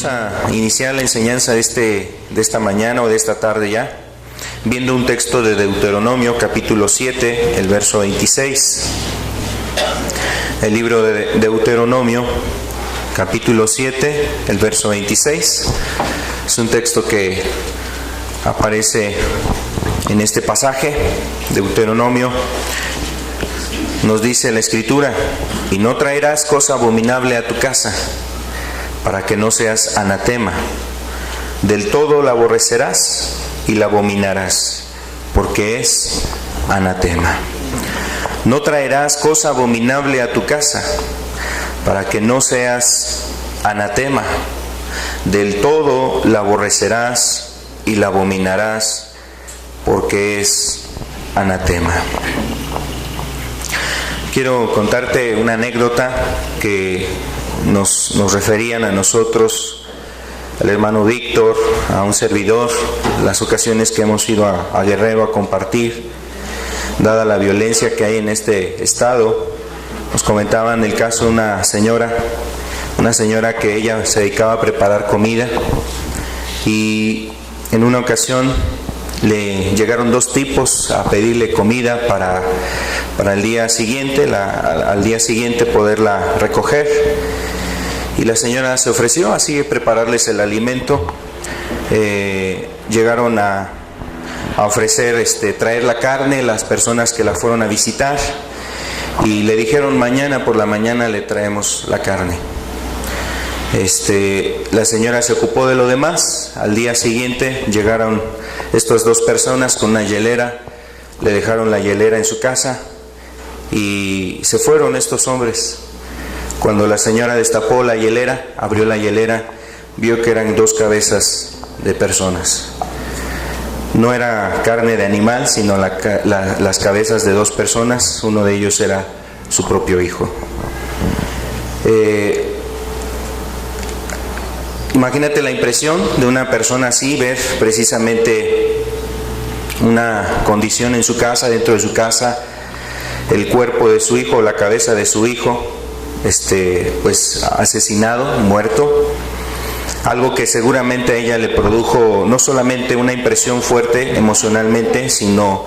Vamos a iniciar la enseñanza de esta mañana o de esta tarde ya, viendo un texto de Deuteronomio, capítulo 7, el verso 26. El libro de Deuteronomio, capítulo 7, el verso 26. Es un texto que aparece en este pasaje. Deuteronomio nos dice la Escritura: y no traerás cosa abominable a tu casa, para que no seas anatema. Del todo la aborrecerás y la abominarás, porque es anatema. No traerás cosa abominable a tu casa, para que no seas anatema. Del todo la aborrecerás y la abominarás, porque es anatema. Quiero contarte una anécdota que nos referían a nosotros, al hermano Víctor, a un servidor, las ocasiones que hemos ido a Guerrero a compartir, dada la violencia que hay en este estado. Nos comentaban el caso de una señora que ella se dedicaba a preparar comida, y en una ocasión le llegaron dos tipos a pedirle comida para el día siguiente, al día siguiente poderla recoger. Y la señora se ofreció así a prepararles el alimento. Llegaron a ofrecer traer la carne las personas que la fueron a visitar, y le dijeron: mañana por la mañana le traemos la carne. La señora se ocupó de lo demás. Al día siguiente llegaron estas dos personas con una hielera, le dejaron la hielera en su casa y se fueron estos hombres. Cuando la señora destapó la hielera, abrió la hielera, vio que eran dos cabezas de personas. No era carne de animal, sino las cabezas de dos personas. Uno de ellos era su propio hijo. Imagínate la impresión de una persona así, ver precisamente una condición en su casa, dentro de su casa, el cuerpo de su hijo, la cabeza de su hijo, pues asesinado, muerto. Algo que seguramente a ella le produjo no solamente una impresión fuerte emocionalmente, sino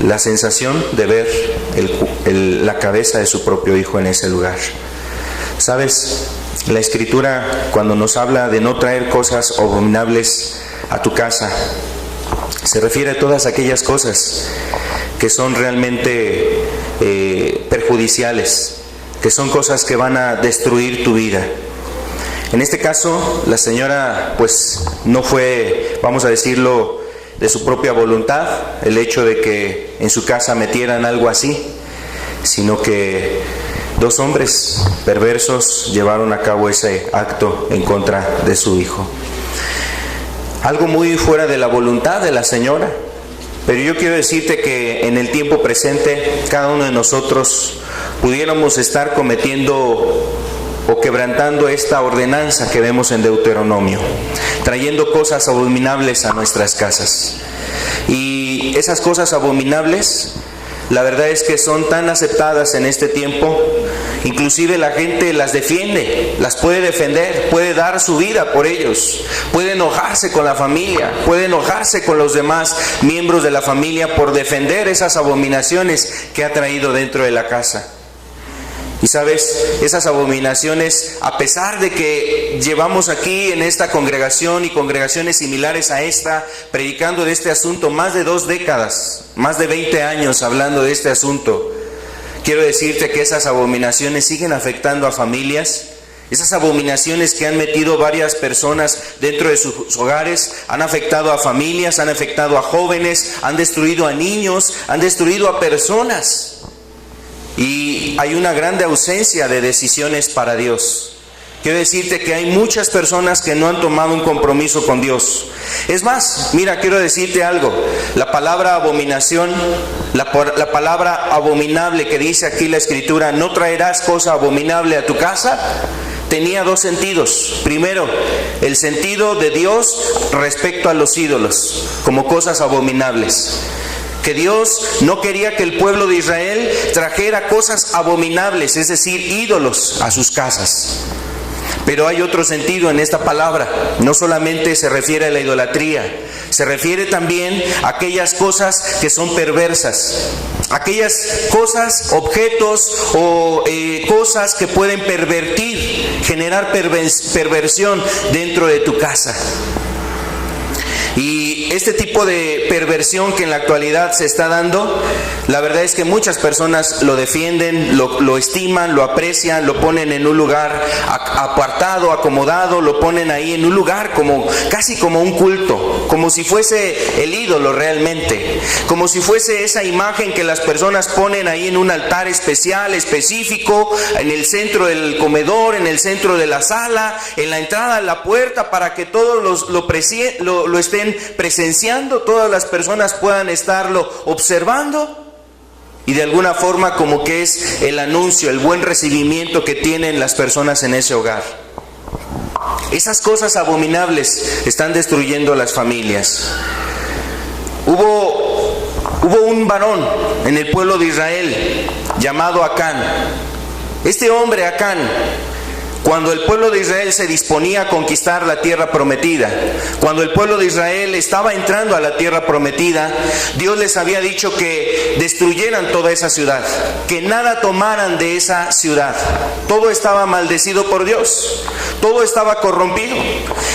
la sensación de ver la cabeza de su propio hijo en ese lugar. ¿Sabes? La Escritura, cuando nos habla de no traer cosas abominables a tu casa, se refiere a todas aquellas cosas que son realmente perjudiciales, que son cosas que van a destruir tu vida. En este caso, la señora pues no fue, vamos a decirlo, de su propia voluntad el hecho de que en su casa metieran algo así, sino que dos hombres perversos llevaron a cabo ese acto en contra de su hijo. Algo muy fuera de la voluntad de la señora. Pero yo quiero decirte que en el tiempo presente, cada uno de nosotros pudiéramos estar cometiendo o quebrantando esta ordenanza que vemos en Deuteronomio, trayendo cosas abominables a nuestras casas. Y esas cosas abominables, la verdad es que son tan aceptadas en este tiempo, inclusive la gente las defiende, las puede defender, puede dar su vida por ellos, puede enojarse con la familia, puede enojarse con los demás miembros de la familia por defender esas abominaciones que ha traído dentro de la casa. Y sabes, esas abominaciones, a pesar de que llevamos aquí en esta congregación y congregaciones similares a esta, predicando de este asunto más de 2 décadas, más de 20 años hablando de este asunto, quiero decirte que esas abominaciones siguen afectando a familias. Esas abominaciones que han metido varias personas dentro de sus hogares han afectado a familias, han afectado a jóvenes, han destruido a niños, han destruido a personas. Y hay una grande ausencia de decisiones para Dios. Quiero decirte que hay muchas personas que no han tomado un compromiso con Dios. Es más, mira, quiero decirte algo. La palabra abominación, la palabra abominable que dice aquí la Escritura, no traerás cosa abominable a tu casa, tenía 2 sentidos. Primero, el sentido de Dios respecto a los ídolos, como cosas abominables. Que Dios no quería que el pueblo de Israel trajera cosas abominables, es decir, ídolos a sus casas. Pero hay otro sentido en esta palabra. No solamente se refiere a la idolatría, se refiere también a aquellas cosas que son perversas. Aquellas cosas, objetos o cosas que pueden pervertir, generar perversión dentro de tu casa. Y este tipo de perversión que en la actualidad se está dando, la verdad es que muchas personas lo defienden, lo estiman, lo aprecian, lo ponen en un lugar apartado, acomodado, lo ponen ahí en un lugar casi como un culto, como si fuese el ídolo realmente, como si fuese esa imagen que las personas ponen ahí en un altar especial, específico, en el centro del comedor, en el centro de la sala, en la entrada a la puerta, para que todos lo estén presenciando, todas las personas puedan estarlo observando, y de alguna forma como que es el anuncio, el buen recibimiento que tienen las personas en ese hogar. Esas cosas abominables están destruyendo las familias. Hubo un varón en el pueblo de Israel llamado Acán. Este hombre, Acán, cuando el pueblo de Israel se disponía a conquistar la tierra prometida, cuando el pueblo de Israel estaba entrando a la tierra prometida, Dios les había dicho que destruyeran toda esa ciudad, que nada tomaran de esa ciudad. Todo estaba maldecido por Dios, todo estaba corrompido.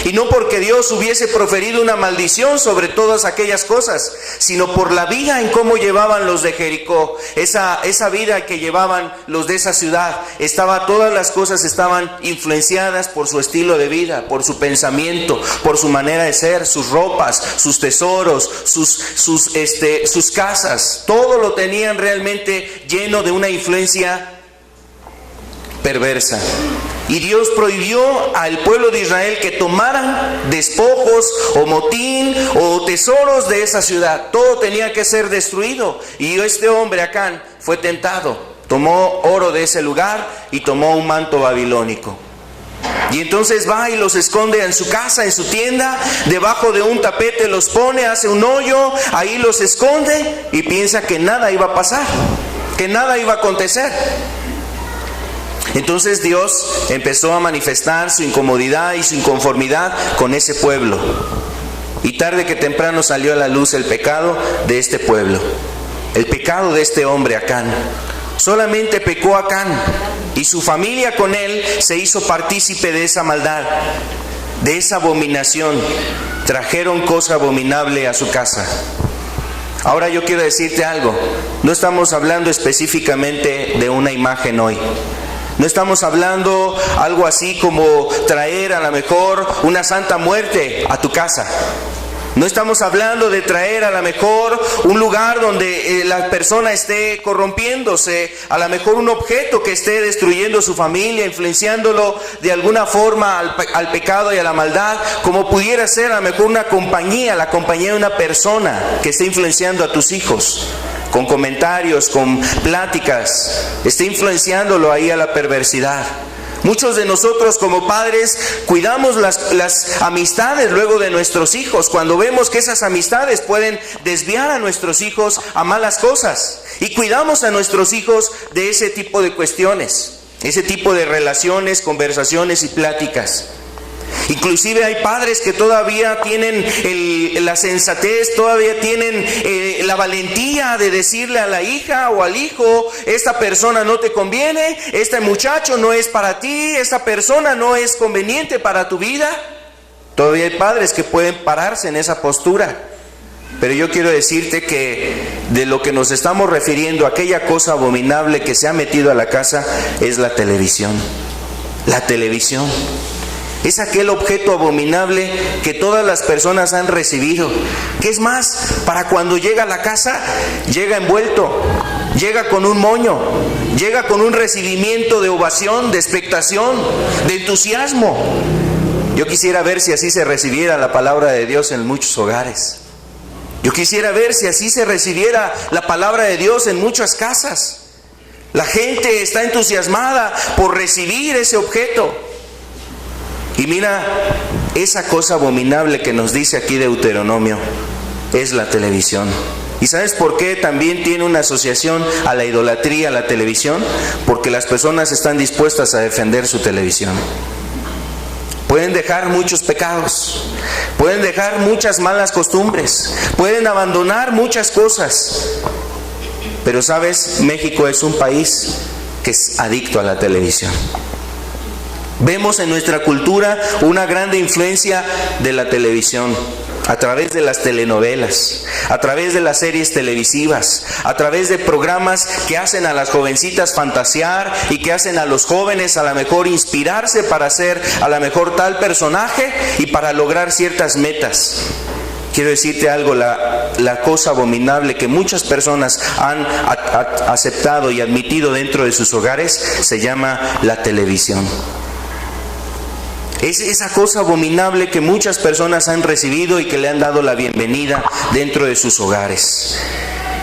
Y no porque Dios hubiese proferido una maldición sobre todas aquellas cosas, sino por la vida en cómo llevaban los de Jericó, esa vida que llevaban los de esa ciudad. Todas las cosas estaban influenciadas por su estilo de vida, por su pensamiento, por su manera de ser, sus ropas, sus tesoros, sus casas. Todo lo tenían realmente lleno de una influencia perversa. Y Dios prohibió al pueblo de Israel que tomaran despojos o motín o tesoros de esa ciudad. Todo tenía que ser destruido. Y este hombre, Acán, fue tentado. Tomó oro de ese lugar y tomó un manto babilónico. Y entonces va y los esconde en su casa, en su tienda, debajo de un tapete los pone, hace un hoyo, ahí los esconde y piensa que nada iba a pasar, que nada iba a acontecer. Entonces Dios empezó a manifestar su incomodidad y su inconformidad con ese pueblo. Y tarde que temprano salió a la luz el pecado de este pueblo, el pecado de este hombre Acán. Solamente pecó Acán y su familia con él se hizo partícipe de esa maldad, de esa abominación. Trajeron cosa abominable a su casa. Ahora yo quiero decirte algo. No estamos hablando específicamente de una imagen hoy. No estamos hablando algo así como traer a lo mejor una santa muerte a tu casa. No estamos hablando de traer a lo mejor un lugar donde la persona esté corrompiéndose, a lo mejor un objeto que esté destruyendo su familia, influenciándolo de alguna forma al pecado y a la maldad, como pudiera ser a lo mejor la compañía de una persona que esté influenciando a tus hijos, con comentarios, con pláticas, esté influenciándolo ahí a la perversidad. Muchos de nosotros como padres cuidamos las amistades luego de nuestros hijos, cuando vemos que esas amistades pueden desviar a nuestros hijos a malas cosas, y cuidamos a nuestros hijos de ese tipo de cuestiones, ese tipo de relaciones, conversaciones y pláticas. Inclusive hay padres que todavía tienen la sensatez, todavía tienen la valentía de decirle a la hija o al hijo: esta persona no te conviene, este muchacho no es para ti, esta persona no es conveniente para tu vida. Todavía hay padres que pueden pararse en esa postura. Pero yo quiero decirte que de lo que nos estamos refiriendo, aquella cosa abominable que se ha metido a la casa, es la televisión. La televisión es aquel objeto abominable que todas las personas han recibido. ¿Qué es más? Para cuando llega a la casa, llega envuelto, llega con un moño, llega con un recibimiento de ovación, de expectación, de entusiasmo. Yo quisiera ver si así se recibiera la palabra de Dios en muchos hogares. Yo quisiera ver si así se recibiera la palabra de Dios en muchas casas. La gente está entusiasmada por recibir ese objeto. Y mira, esa cosa abominable que nos dice aquí Deuteronomio es la televisión. ¿Y sabes por qué también tiene una asociación a la idolatría, a la televisión? Porque las personas están dispuestas a defender su televisión. pueden dejar muchos pecados, pueden dejar muchas malas costumbres, pueden abandonar muchas cosas. Pero sabes, México es un país que es adicto a la televisión. Vemos en nuestra cultura una grande influencia de la televisión, a través de las telenovelas, a través de las series televisivas, a través de programas que hacen a las jovencitas fantasear y que hacen a los jóvenes a lo mejor inspirarse para ser a lo mejor tal personaje y para lograr ciertas metas. Quiero decirte algo, la cosa abominable que muchas personas han aceptado y admitido dentro de sus hogares se llama la televisión. Es esa cosa abominable que muchas personas han recibido y que le han dado la bienvenida dentro de sus hogares.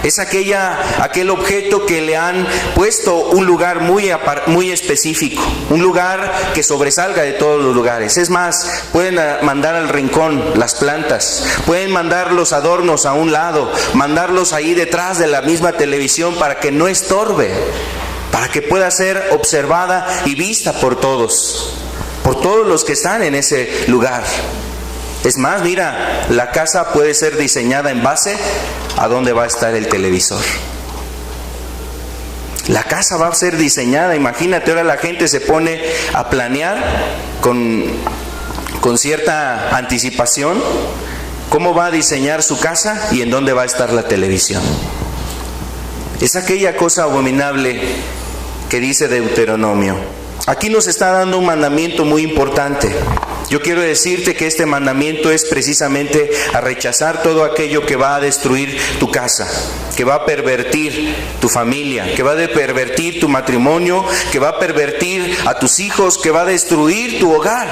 Es aquel objeto que le han puesto un lugar muy específico, un lugar que sobresalga de todos los lugares. Es más, pueden mandar al rincón las plantas, pueden mandar los adornos a un lado, mandarlos ahí detrás de la misma televisión para que no estorbe, para que pueda ser observada y vista por todos los que están en ese lugar. Es más, mira, la casa puede ser diseñada en base a dónde va a estar el televisor. La casa va a ser diseñada, imagínate, ahora la gente se pone a planear con cierta anticipación cómo va a diseñar su casa y en dónde va a estar la televisión. Es aquella cosa abominable que dice Deuteronomio. Aquí nos está dando un mandamiento muy importante. Yo quiero decirte que este mandamiento es precisamente a rechazar todo aquello que va a destruir tu casa, que va a pervertir tu familia, que va a pervertir tu matrimonio, que va a pervertir a tus hijos, que va a destruir tu hogar.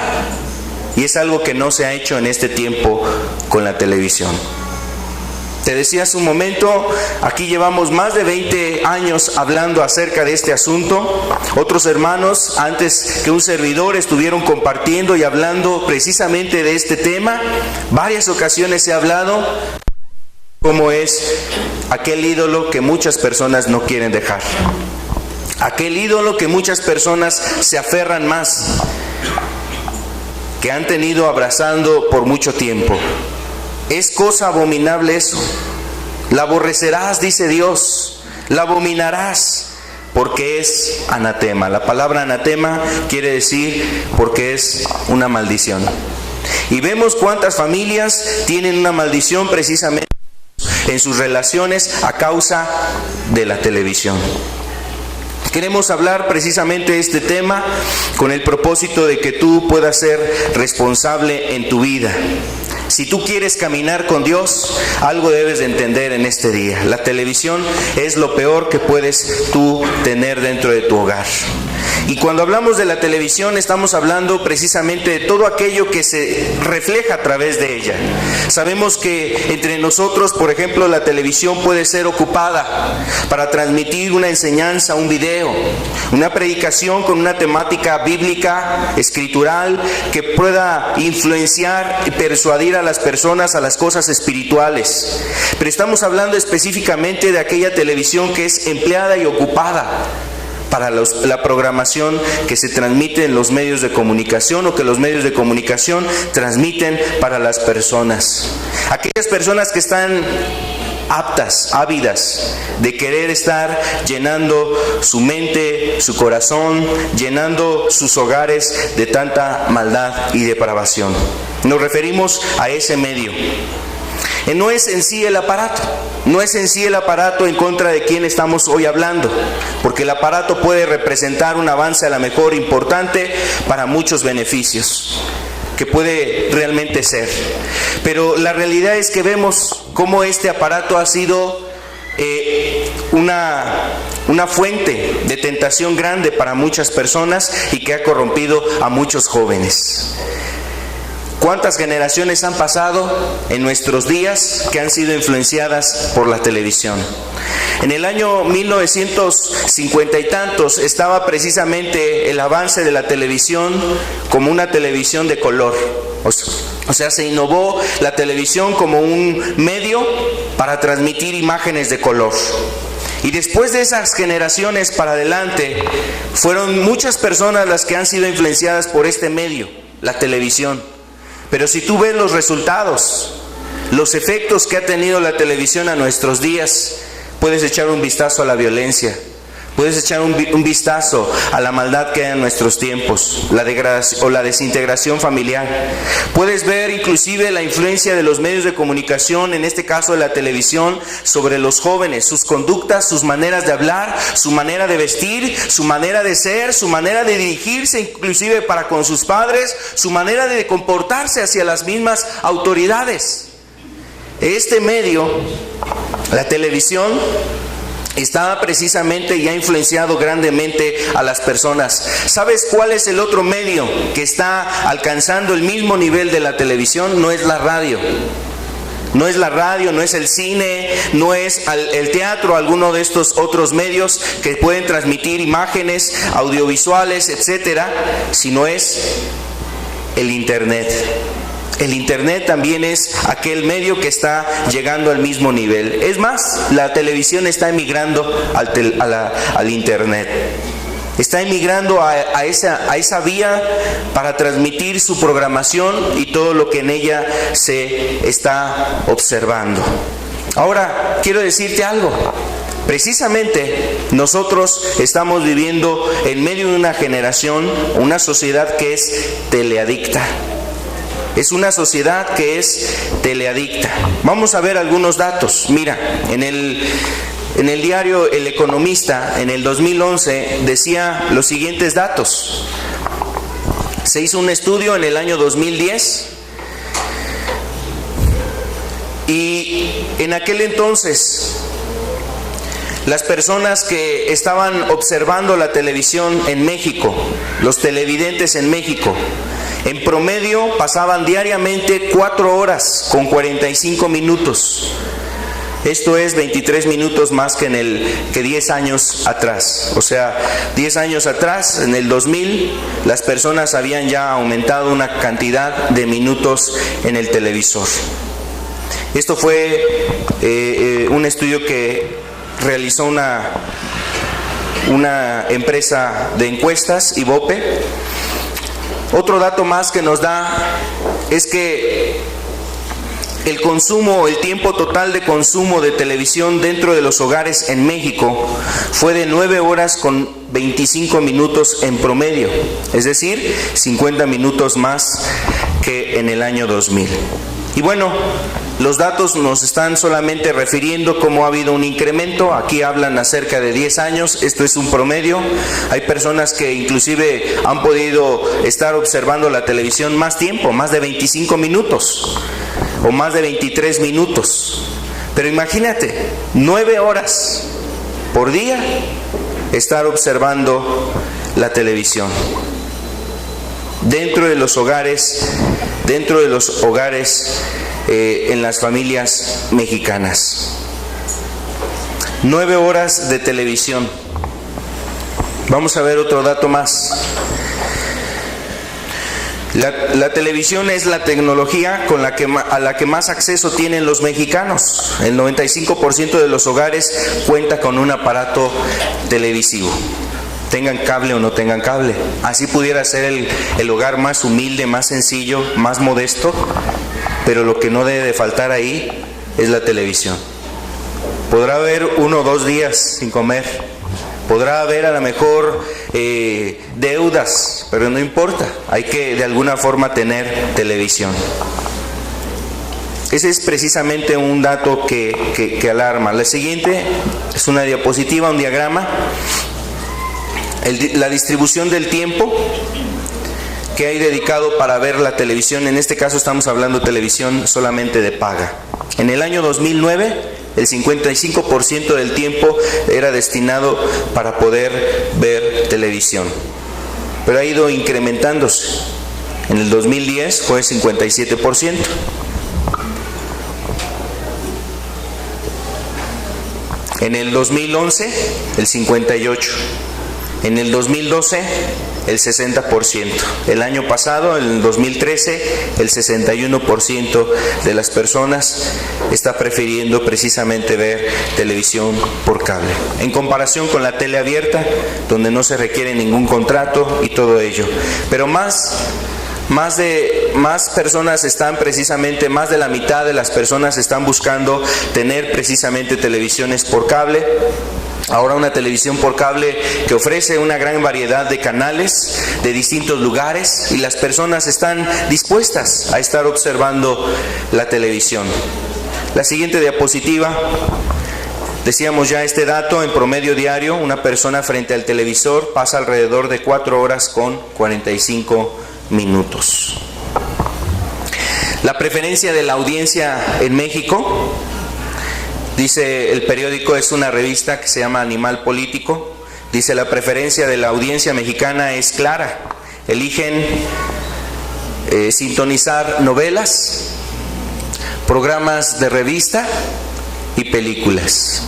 Y es algo que no se ha hecho en este tiempo con la televisión. Te decía hace un momento, aquí llevamos más de 20 años hablando acerca de este asunto. Otros hermanos, antes que un servidor, estuvieron compartiendo y hablando precisamente de este tema. Varias ocasiones he hablado cómo es aquel ídolo que muchas personas no quieren dejar. Aquel ídolo que muchas personas se aferran más, que han tenido abrazando por mucho tiempo. Es cosa abominable eso. La aborrecerás, dice Dios, la abominarás, porque es anatema. La palabra anatema quiere decir porque es una maldición. Y vemos cuántas familias tienen una maldición precisamente en sus relaciones a causa de la televisión. Queremos hablar precisamente de este tema con el propósito de que tú puedas ser responsable en tu vida. Si tú quieres caminar con Dios, algo debes de entender en este día. La televisión es lo peor que puedes tú tener dentro de tu hogar. Y cuando hablamos de la televisión estamos hablando precisamente de todo aquello que se refleja a través de ella. Sabemos que entre nosotros, por ejemplo, la televisión puede ser ocupada para transmitir una enseñanza, un video, una predicación con una temática bíblica, escritural, que pueda influenciar y persuadir a las personas a las cosas espirituales. Pero estamos hablando específicamente de aquella televisión que es empleada y ocupada para la programación que se transmite en los medios de comunicación o que los medios de comunicación transmiten para las personas. Aquellas personas que están aptas, ávidas de querer estar llenando su mente, su corazón, llenando sus hogares de tanta maldad y depravación. Nos referimos a ese medio. No es en sí el aparato, no es en sí el aparato en contra de quien estamos hoy hablando, porque el aparato puede representar un avance a lo mejor importante para muchos beneficios, que puede realmente ser. Pero la realidad es que vemos cómo este aparato ha sido una fuente de tentación grande para muchas personas y que ha corrompido a muchos jóvenes. ¿Cuántas generaciones han pasado en nuestros días que han sido influenciadas por la televisión? En el año 1950 y tantos estaba precisamente el avance de la televisión como una televisión de color. O sea, se innovó la televisión como un medio para transmitir imágenes de color. Y después de esas generaciones para adelante, fueron muchas personas las que han sido influenciadas por este medio. la televisión. Pero si tú ves los resultados, los efectos que ha tenido la televisión a nuestros días, puedes echar un vistazo a la violencia, puedes echar un vistazo a la maldad que hay en nuestros tiempos, la degradación o la desintegración familiar. Puedes ver inclusive la influencia de los medios de comunicación, en este caso de la televisión, sobre los jóvenes, sus conductas, sus maneras de hablar, su manera de vestir, su manera de ser, su manera de dirigirse inclusive para con sus padres, su manera de comportarse hacia las mismas autoridades. Este medio, la televisión, está precisamente y ha influenciado grandemente a las personas. ¿Sabes cuál es el otro medio que está alcanzando el mismo nivel de la televisión? No es la radio. No es la radio, no es el cine, no es el teatro, alguno de estos otros medios que pueden transmitir imágenes, audiovisuales, etcétera, sino es el Internet. El Internet también es aquel medio que está llegando al mismo nivel. Es más, la televisión está emigrando al Internet. Está emigrando a esa vía para transmitir su programación y todo lo que en ella se está observando. Ahora, quiero decirte algo. Precisamente nosotros estamos viviendo en medio de una generación, una sociedad que es teleadicta. Es una sociedad que es teleadicta. Vamos a ver algunos datos. Mira, en el diario El Economista, en el 2011, decía los siguientes datos. Se hizo un estudio en el año 2010 y en aquel entonces las personas que estaban observando la televisión en México, los televidentes en México, en promedio pasaban diariamente 4 horas con 45 minutos. Esto es 23 minutos más que 10 años atrás. O sea, 10 años atrás, en el 2000, las personas habían ya aumentado una cantidad de minutos en el televisor. Esto fue un estudio que realizó una empresa de encuestas, Ibope. Otro dato más que nos da es que el consumo, el tiempo total de consumo de televisión dentro de los hogares en México fue de 9 horas con 25 minutos en promedio, es decir, 50 minutos más que en el año 2000. Y bueno, los datos nos están solamente refiriendo cómo ha habido un incremento. Aquí hablan acerca de 10 años, esto es un promedio. Hay personas que inclusive han podido estar observando la televisión más tiempo, más de 25 minutos o más de 23 minutos. Pero imagínate, 9 horas por día estar observando la televisión dentro de los hogares, en las familias mexicanas. 9 horas de televisión. Vamos a ver otro dato más. La televisión es la tecnología a la que más acceso tienen los mexicanos. El 95% de los hogares cuenta con un aparato televisivo, tengan cable o no tengan cable. Así pudiera ser el hogar más humilde, más sencillo, más modesto, pero lo que no debe de faltar ahí es la televisión. Podrá haber 1 o 2 días sin comer, podrá haber a lo mejor deudas, pero no importa, hay que de alguna forma tener televisión. Ese es precisamente un dato que alarma. La siguiente es una diapositiva, un diagrama. La distribución del tiempo que hay dedicado para ver la televisión. En este caso estamos hablando de televisión solamente de paga. En el año 2009, el 55% del tiempo era destinado para poder ver televisión, pero ha ido incrementándose. En el 2010 fue 57%. En el 2011, el 58%. En el 2012, el 60%. El año pasado, en el 2013, el 61% de las personas está prefiriendo precisamente ver televisión por cable. En comparación con la tele abierta, donde no se requiere ningún contrato y todo ello. Pero más Más personas están precisamente, más de la mitad de las personas están buscando tener precisamente televisiones por cable. Ahora una televisión por cable que ofrece una gran variedad de canales de distintos lugares y las personas están dispuestas a estar observando la televisión. La siguiente diapositiva, decíamos ya este dato, en promedio diario una persona frente al televisor pasa alrededor de 4 horas con 45 minutos. La preferencia de la audiencia en México, dice el periódico, es una revista que se llama Animal Político, dice: la preferencia de la audiencia mexicana es clara, eligen sintonizar novelas, programas de revista y películas.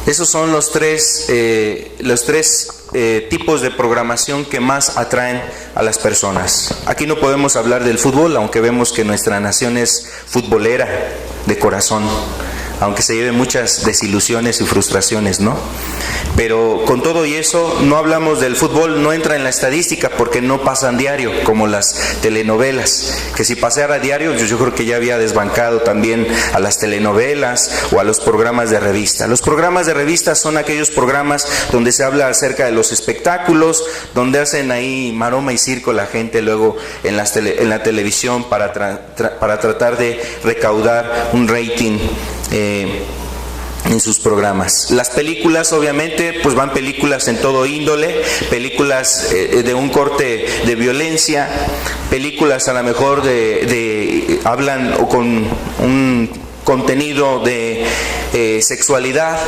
Esos son los tres tipos de programación que más atraen a las personas. Aquí no podemos hablar del fútbol, aunque vemos que nuestra nación es futbolera de corazón, aunque se lleve muchas desilusiones y frustraciones, ¿no? Pero con todo y eso, no hablamos del fútbol, no entra en la estadística porque no pasan diario, como las telenovelas, que si pasara diario, yo creo que ya había desbancado también a las telenovelas o a los programas de revista. Los programas de revista son aquellos programas donde se habla acerca de los espectáculos, donde hacen ahí maroma y circo la gente luego en la televisión para tratar de recaudar un rating en sus programas. Las películas, obviamente, pues van películas en todo índole, películas de un corte de violencia, películas a lo mejor hablan o con un contenido de sexualidad,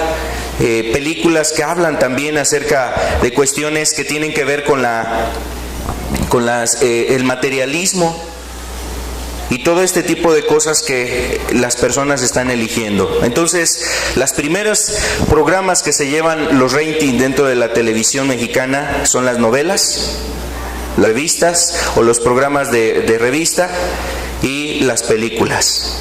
películas que hablan también acerca de cuestiones que tienen que ver con el materialismo y todo este tipo de cosas que las personas están eligiendo. Entonces, los primeros programas que se llevan los ratings dentro de la televisión mexicana son las novelas, revistas o los programas de revista y las películas.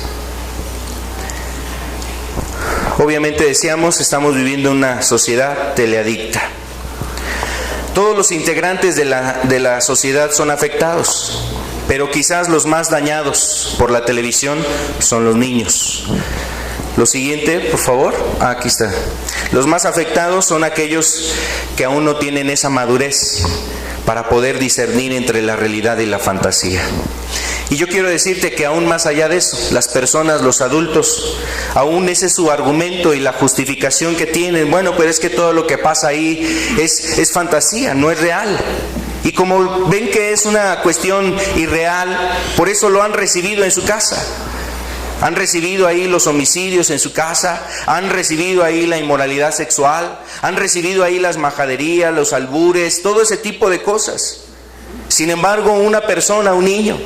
Obviamente, decíamos, estamos viviendo una sociedad teleadicta. Todos los integrantes de la sociedad son afectados, pero quizás los más dañados por la televisión son los niños. Lo siguiente, por favor. Aquí está. Los más afectados son aquellos que aún no tienen esa madurez para poder discernir entre la realidad y la fantasía. Y yo quiero decirte que aún más allá de eso, las personas, los adultos, aún ese es su argumento y la justificación que tienen. Bueno, pero es que todo lo que pasa ahí es fantasía, no es real. Y como ven que es una cuestión irreal, por eso lo han recibido en su casa. Han recibido ahí los homicidios en su casa, han recibido ahí la inmoralidad sexual, han recibido ahí las majaderías, los albures, todo ese tipo de cosas. Sin embargo, una persona, un niño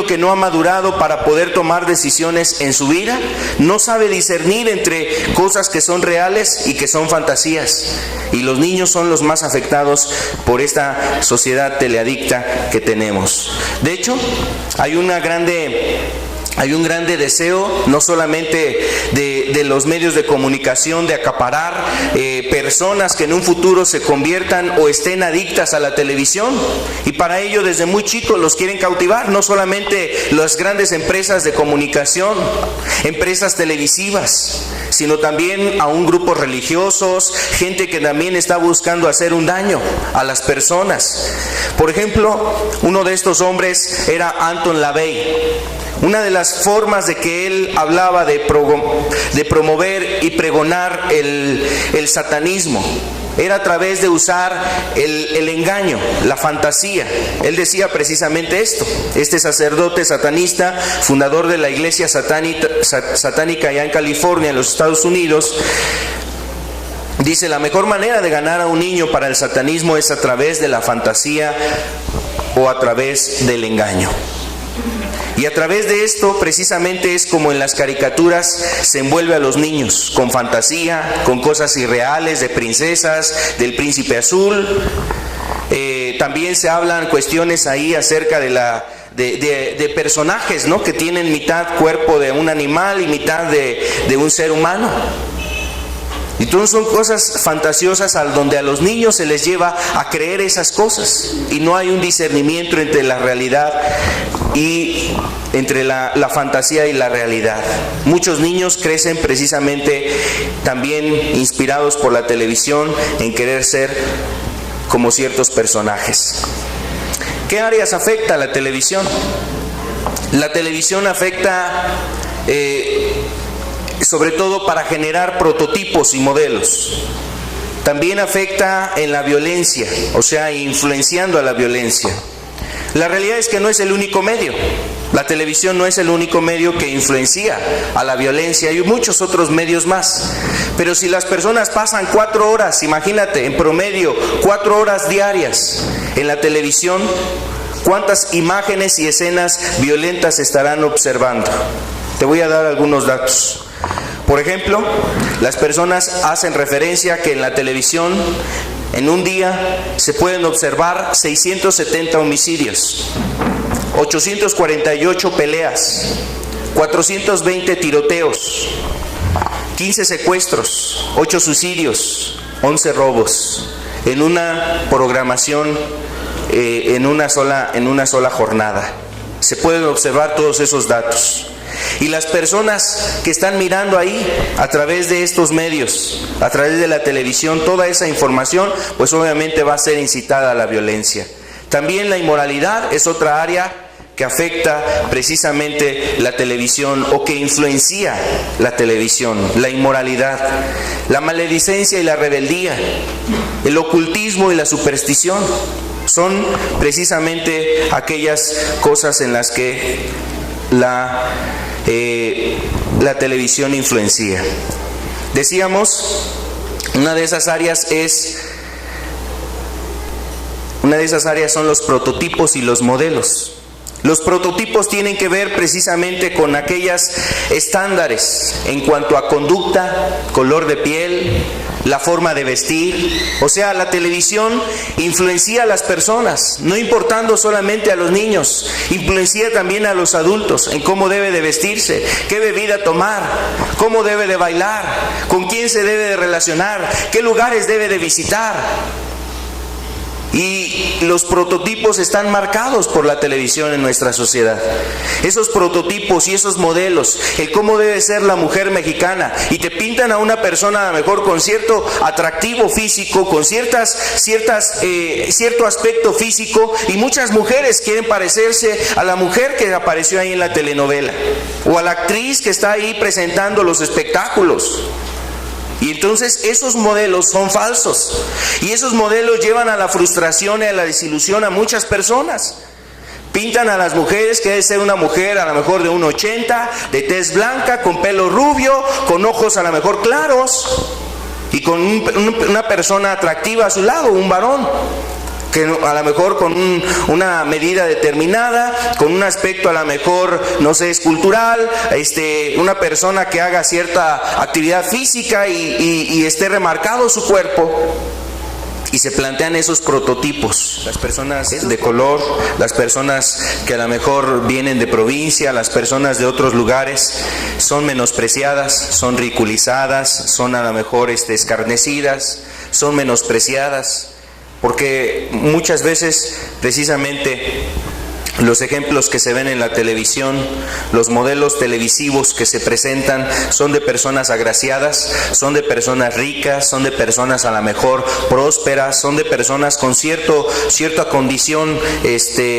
que no ha madurado para poder tomar decisiones en su vida, no sabe discernir entre cosas que son reales y que son fantasías. Y los niños son los más afectados por esta sociedad teleadicta que tenemos. De hecho, hay un grande deseo, no solamente de los medios de comunicación, de acaparar personas que en un futuro se conviertan o estén adictas a la televisión, y para ello desde muy chicos los quieren cautivar, no solamente las grandes empresas de comunicación, empresas televisivas, sino también a un grupo religiosos, gente que también está buscando hacer un daño a las personas. Por ejemplo, uno de estos hombres era Anton LaVey. Una de las formas de que él hablaba de promover y pregonar el satanismo era a través de usar el engaño, la fantasía. Él decía precisamente esto. Este sacerdote satanista, fundador de la iglesia satánica allá en California, en los Estados Unidos, dice: la mejor manera de ganar a un niño para el satanismo es a través de la fantasía o a través del engaño. Y a través de esto precisamente es como en las caricaturas se envuelve a los niños, con fantasía, con cosas irreales de princesas, del príncipe azul. También se hablan cuestiones ahí acerca de personajes, ¿no?, que tienen mitad cuerpo de un animal y mitad de un ser humano. Y todo son cosas fantasiosas donde a los niños se les lleva a creer esas cosas y no hay un discernimiento entre la realidad y entre la fantasía y la realidad. Muchos niños crecen precisamente también inspirados por la televisión en querer ser como ciertos personajes. ¿Qué áreas afecta la televisión? La televisión afecta sobre todo para generar prototipos y modelos. También afecta en la violencia, o sea, influenciando a la violencia. La realidad es que no es el único medio. La televisión no es el único medio que influencia a la violencia. Hay muchos otros medios más. Pero si las personas pasan 4 horas, imagínate, en promedio, 4 horas diarias en la televisión, ¿cuántas imágenes y escenas violentas estarán observando? Te voy a dar algunos datos. Por ejemplo, las personas hacen referencia que en la televisión, en un día, se pueden observar 670 homicidios, 848 peleas, 420 tiroteos, 15 secuestros, 8 suicidios, 11 robos, en una programación, en una sola jornada. Se pueden observar todos esos datos. Y las personas que están mirando ahí a través de estos medios, a través de la televisión, toda esa información, pues obviamente va a ser incitada a la violencia. También la inmoralidad es otra área que afecta precisamente la televisión o que influencia la televisión. La inmoralidad, la maledicencia y la rebeldía, el ocultismo y la superstición son precisamente aquellas cosas en las que la televisión influencia. Decíamos, una de esas áreas son los prototipos y los modelos. Los prototipos tienen que ver precisamente con aquellos estándares en cuanto a conducta, color de piel, la forma de vestir. O sea, la televisión influencia a las personas, no importando solamente a los niños, influencia también a los adultos en cómo debe de vestirse, qué bebida tomar, cómo debe de bailar, con quién se debe de relacionar, qué lugares debe de visitar. Y los prototipos están marcados por la televisión en nuestra sociedad. Esos prototipos y esos modelos, el cómo debe ser la mujer mexicana, y te pintan a una persona a lo mejor con cierto atractivo físico, con cierto aspecto físico, y muchas mujeres quieren parecerse a la mujer que apareció ahí en la telenovela, o a la actriz que está ahí presentando los espectáculos. Y entonces esos modelos son falsos. Y esos modelos llevan a la frustración y a la desilusión a muchas personas. Pintan a las mujeres que debe ser una mujer a lo mejor de 1,80, de tez blanca, con pelo rubio, con ojos a lo mejor claros, y con una persona atractiva a su lado, un varón, que a lo mejor con una medida determinada, con un aspecto a lo mejor, no sé, escultural, una persona que haga cierta actividad física y esté remarcado su cuerpo. Y se plantean esos prototipos, las personas de color, las personas que a lo mejor vienen de provincia, las personas de otros lugares, son menospreciadas, son ridiculizadas, son a lo mejor escarnecidas, son menospreciadas. Porque muchas veces precisamente los ejemplos que se ven en la televisión, los modelos televisivos que se presentan, son de personas agraciadas, son de personas ricas, son de personas a lo mejor prósperas, son de personas con cierta condición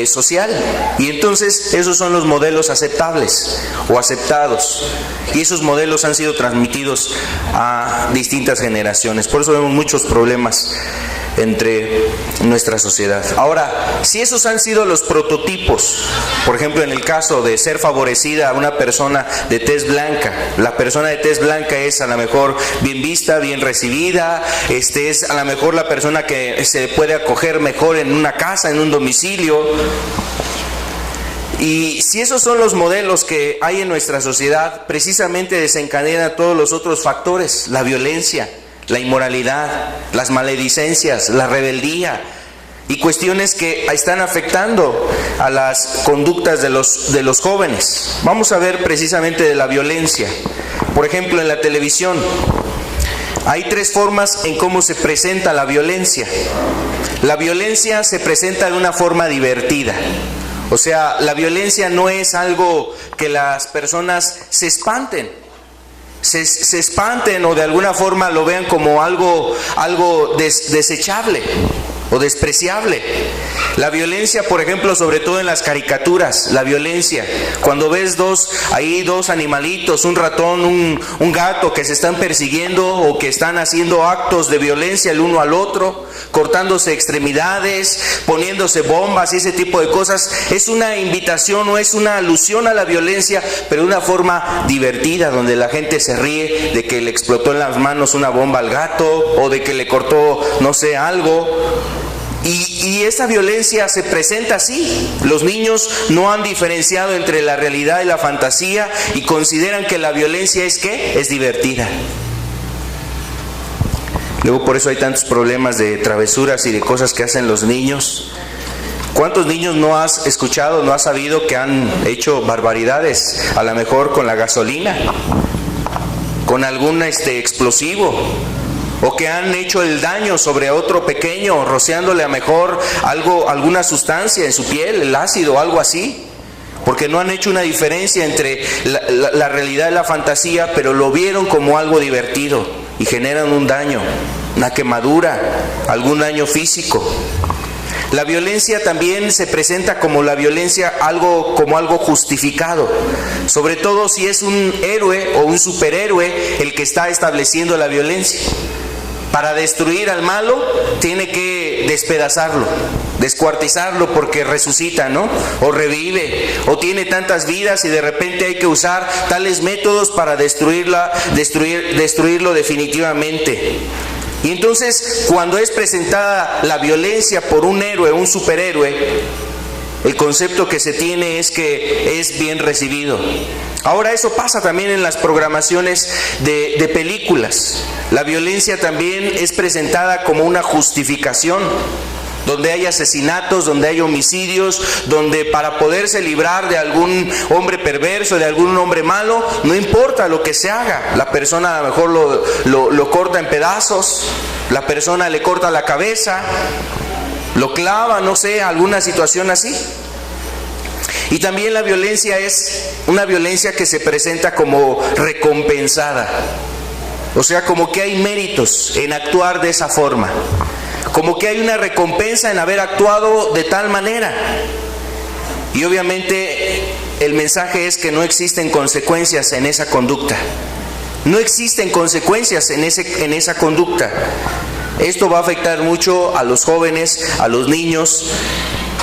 social. Y entonces esos son los modelos aceptables o aceptados. Y esos modelos han sido transmitidos a distintas generaciones. Por eso vemos muchos problemas entre nuestra sociedad. Ahora, si esos han sido los prototipos, por ejemplo, en el caso de ser favorecida a una persona de tez blanca, la persona de tez blanca es a lo mejor bien vista, bien recibida, es a lo mejor la persona que se puede acoger mejor en una casa, en un domicilio. Y si esos son los modelos que hay en nuestra sociedad, precisamente desencadenan todos los otros factores, la violencia, la inmoralidad, las maledicencias, la rebeldía y cuestiones que están afectando a las conductas de los jóvenes. Vamos a ver precisamente de la violencia. Por ejemplo, en la televisión, Hay tres formas en cómo se presenta la violencia. La violencia se presenta de una forma divertida. O sea, la violencia no es algo que las personas se espanten. Se espanten o de alguna forma lo vean como algo desechable o despreciable. La violencia, por ejemplo, sobre todo en las caricaturas, la violencia, cuando ves dos animalitos, un ratón, un gato que se están persiguiendo o que están haciendo actos de violencia el uno al otro, cortándose extremidades, poniéndose bombas y ese tipo de cosas, es una invitación o es una alusión a la violencia, pero de una forma divertida, donde la gente se ríe de que le explotó en las manos una bomba al gato o de que le cortó, no sé, algo. Y esa violencia se presenta así. Los niños no han diferenciado entre la realidad y la fantasía y consideran que la violencia es ¿qué? Es divertida. Luego por eso hay tantos problemas de travesuras y de cosas que hacen los niños. ¿Cuántos niños no has escuchado, no has sabido que han hecho barbaridades? A lo mejor con la gasolina, con algún explosivo, o que han hecho el daño sobre otro pequeño, rociándole a mejor alguna sustancia en su piel, el ácido o algo así, porque no han hecho una diferencia entre la realidad y la fantasía, pero lo vieron como algo divertido y generan un daño, una quemadura, algún daño físico. La violencia también se presenta como la violencia como algo justificado, sobre todo si es un héroe o un superhéroe el que está estableciendo la violencia. Para destruir al malo tiene que despedazarlo, descuartizarlo porque resucita, ¿no? O revive, o tiene tantas vidas y de repente hay que usar tales métodos para destruirlo definitivamente. Y entonces, cuando es presentada la violencia por un héroe, un superhéroe, el concepto que se tiene es que es bien recibido. Ahora eso pasa también en las programaciones de películas. La violencia también es presentada como una justificación, donde hay asesinatos, donde hay homicidios, donde para poderse librar de algún hombre perverso, de algún hombre malo, no importa lo que se haga. La persona a lo mejor lo corta en pedazos, la persona le corta la cabeza, lo clava, no sé, alguna situación así. Y también la violencia es una violencia que se presenta como recompensada. O sea, como que hay méritos en actuar de esa forma. Como que hay una recompensa en haber actuado de tal manera. Y obviamente el mensaje es que no existen consecuencias en esa conducta. No existen consecuencias en esa conducta. Esto va a afectar mucho a los jóvenes, a los niños,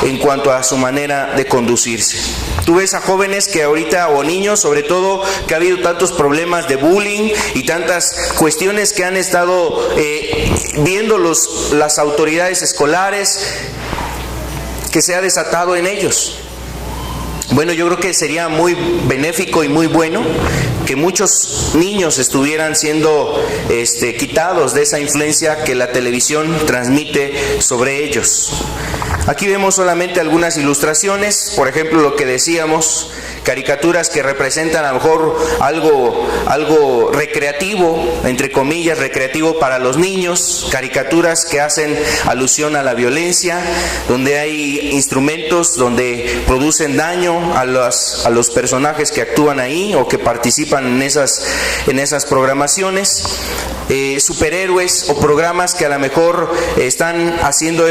en cuanto a su manera de conducirse. Tú ves a jóvenes que ahorita, o niños sobre todo, que ha habido tantos problemas de bullying y tantas cuestiones que han estado viendo las autoridades escolares, que se ha desatado en ellos. Bueno, yo creo que sería muy benéfico y muy bueno que muchos niños estuvieran siendo quitados de esa influencia que la televisión transmite sobre ellos. Aquí vemos solamente algunas ilustraciones, por ejemplo lo que decíamos, caricaturas que representan a lo mejor algo recreativo, entre comillas, recreativo para los niños, caricaturas que hacen alusión a la violencia, donde hay instrumentos donde producen daño a los personajes que actúan ahí o que participan en esas programaciones. Superhéroes o programas que a lo mejor están haciendo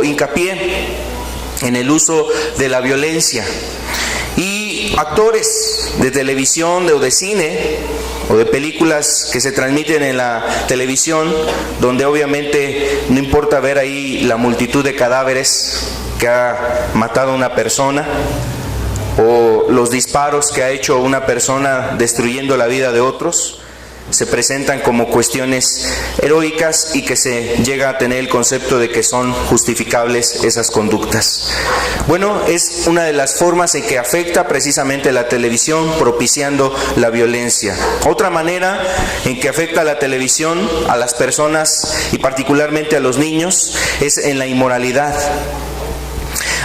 hincapié en el uso de la violencia. Y actores de televisión o de cine o de películas que se transmiten en la televisión, donde obviamente no importa ver ahí la multitud de cadáveres que ha matado a una persona, o los disparos que ha hecho una persona destruyendo la vida de otros, se presentan como cuestiones heroicas y que se llega a tener el concepto de que son justificables esas conductas. Bueno, es una de las formas en que afecta precisamente la televisión, propiciando la violencia. Otra manera en que afecta la televisión a las personas y particularmente a los niños es en la inmoralidad.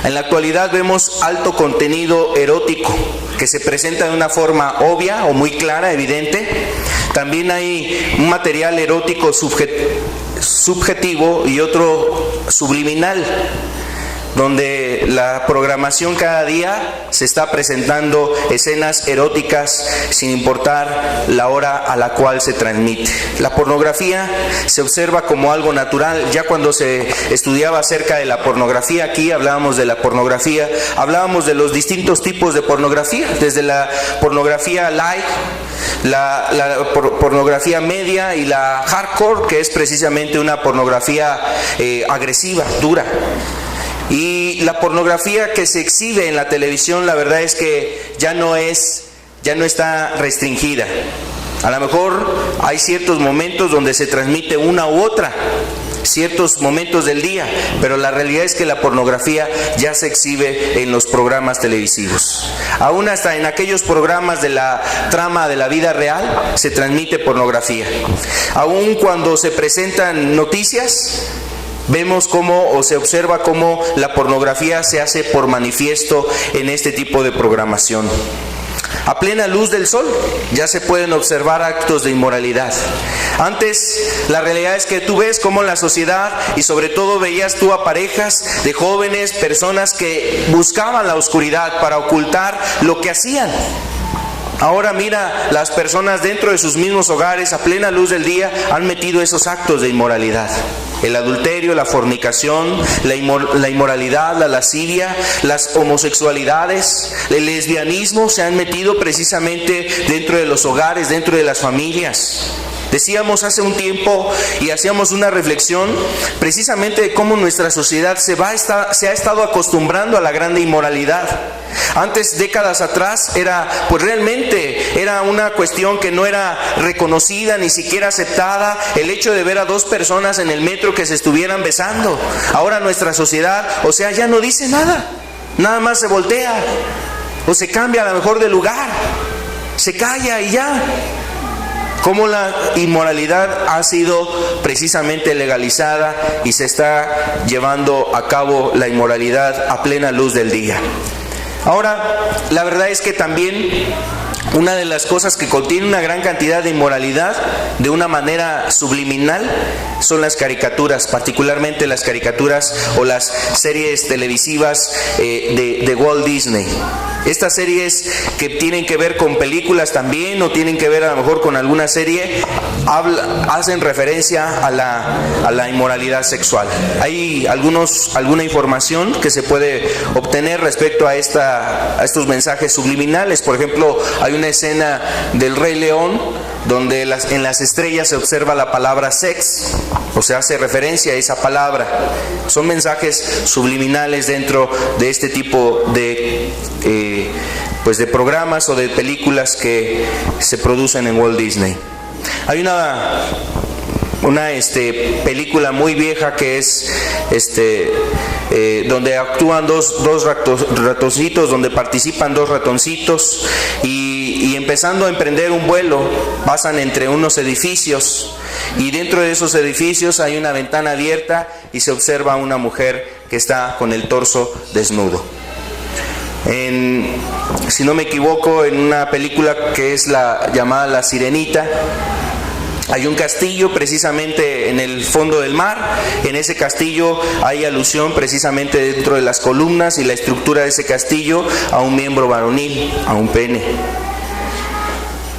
En la actualidad vemos alto contenido erótico que se presenta de una forma obvia o muy clara, evidente, También hay un material erótico subjetivo y otro subliminal, donde la programación cada día se está presentando escenas eróticas sin importar la hora a la cual se transmite. La pornografía se observa como algo natural. Ya cuando se estudiaba acerca de la pornografía, aquí hablábamos de la pornografía, hablábamos de los distintos tipos de pornografía, desde la pornografía light, la pornografía media y la hardcore, que es precisamente una pornografía agresiva, dura. Y la pornografía que se exhibe en la televisión, la verdad es que ya no está restringida. A lo mejor hay ciertos momentos donde se transmite una u otra, ciertos momentos del día, pero la realidad es que la pornografía ya se exhibe en los programas televisivos. Aún hasta en aquellos programas de la trama de la vida real se transmite pornografía. Aún cuando se presentan noticias, vemos cómo o se observa cómo la pornografía se hace por manifiesto en este tipo de programación. A plena luz del sol ya se pueden observar actos de inmoralidad. Antes, la realidad es que tú ves cómo la sociedad, y sobre todo veías tú a parejas de jóvenes, personas que buscaban la oscuridad para ocultar lo que hacían. Ahora mira, las personas dentro de sus mismos hogares, a plena luz del día, han metido esos actos de inmoralidad. El adulterio, la fornicación, la inmoralidad, la lascivia, las homosexualidades, el lesbianismo se han metido precisamente dentro de los hogares, dentro de las familias. Decíamos hace un tiempo y hacíamos una reflexión precisamente de cómo nuestra sociedad se ha estado acostumbrando a la grande inmoralidad. Antes, décadas atrás, realmente era una cuestión que no era reconocida, ni siquiera aceptada, el hecho de ver a dos personas en el metro que se estuvieran besando. Ahora nuestra sociedad, ya no dice nada, nada más se voltea, o se cambia a lo mejor de lugar, se calla y ya. Cómo la inmoralidad ha sido precisamente legalizada y se está llevando a cabo la inmoralidad a plena luz del día. Ahora, la verdad es que también una de las cosas que contiene una gran cantidad de inmoralidad de una manera subliminal son las caricaturas, particularmente las caricaturas o las series televisivas de Walt Disney. Estas series que tienen que ver con películas también, o tienen que ver a lo mejor con alguna serie, hacen referencia a la inmoralidad sexual. Hay alguna información que se puede obtener respecto a estos mensajes subliminales. Por ejemplo, hay una escena del Rey León donde en las estrellas se observa la palabra sex, o se hace referencia a esa palabra. Son mensajes subliminales dentro de este tipo de programas o de películas que se producen en Walt Disney. Hay una película muy vieja que es donde actúan dos ratoncitos, donde participan dos ratoncitos y empezando a emprender un vuelo, pasan entre unos edificios y dentro de esos edificios hay una ventana abierta y se observa a una mujer que está con el torso desnudo. Si no me equivoco, en una película que es llamada La Sirenita, hay un castillo precisamente en el fondo del mar. En ese castillo hay alusión precisamente dentro de las columnas y la estructura de ese castillo a un miembro varonil, a un pene.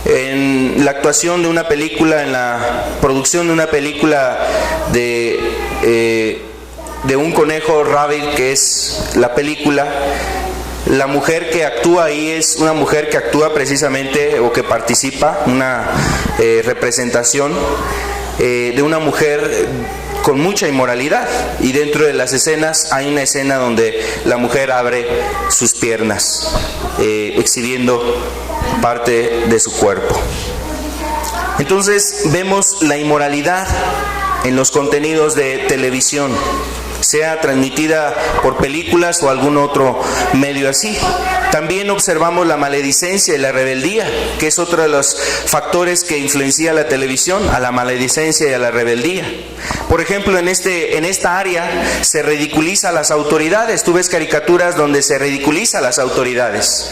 En la actuación de una película, en la producción de una película de un conejo Rabbit, que es la película, la mujer que actúa ahí es una mujer que actúa precisamente o que participa, una representación de una mujer con mucha inmoralidad, y dentro de las escenas hay una escena donde la mujer abre sus piernas exhibiendo parte de su cuerpo. Entonces vemos la inmoralidad en los contenidos de televisión, sea transmitida por películas o algún otro medio así. También observamos la maledicencia y la rebeldía, que es otro de los factores que influencia la televisión, a la maledicencia y a la rebeldía. Por ejemplo, en esta área se ridiculiza a las autoridades. Tú ves caricaturas donde se ridiculiza a las autoridades.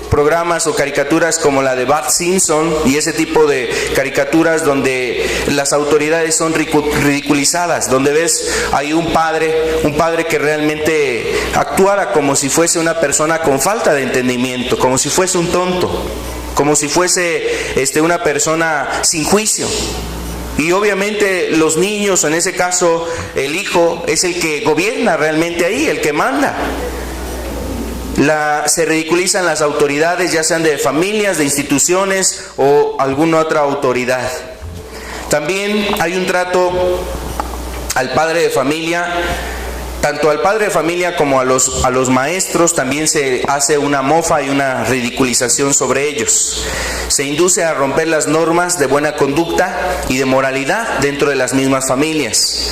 Programas o caricaturas como la de Bart Simpson y ese tipo de caricaturas donde las autoridades son ridiculizadas, donde ves ahí un padre que realmente actuara como si fuese una persona con falta de entendimiento, como si fuese un tonto, como si fuese una persona sin juicio. Y obviamente los niños, en ese caso el hijo, es el que gobierna realmente ahí, el que manda. Se ridiculizan las autoridades, ya sean de familias, de instituciones o alguna otra autoridad. También hay un trato al padre de familia. Tanto al padre de familia como a los maestros también se hace una mofa y una ridiculización sobre ellos. Se induce a romper las normas de buena conducta y de moralidad dentro de las mismas familias.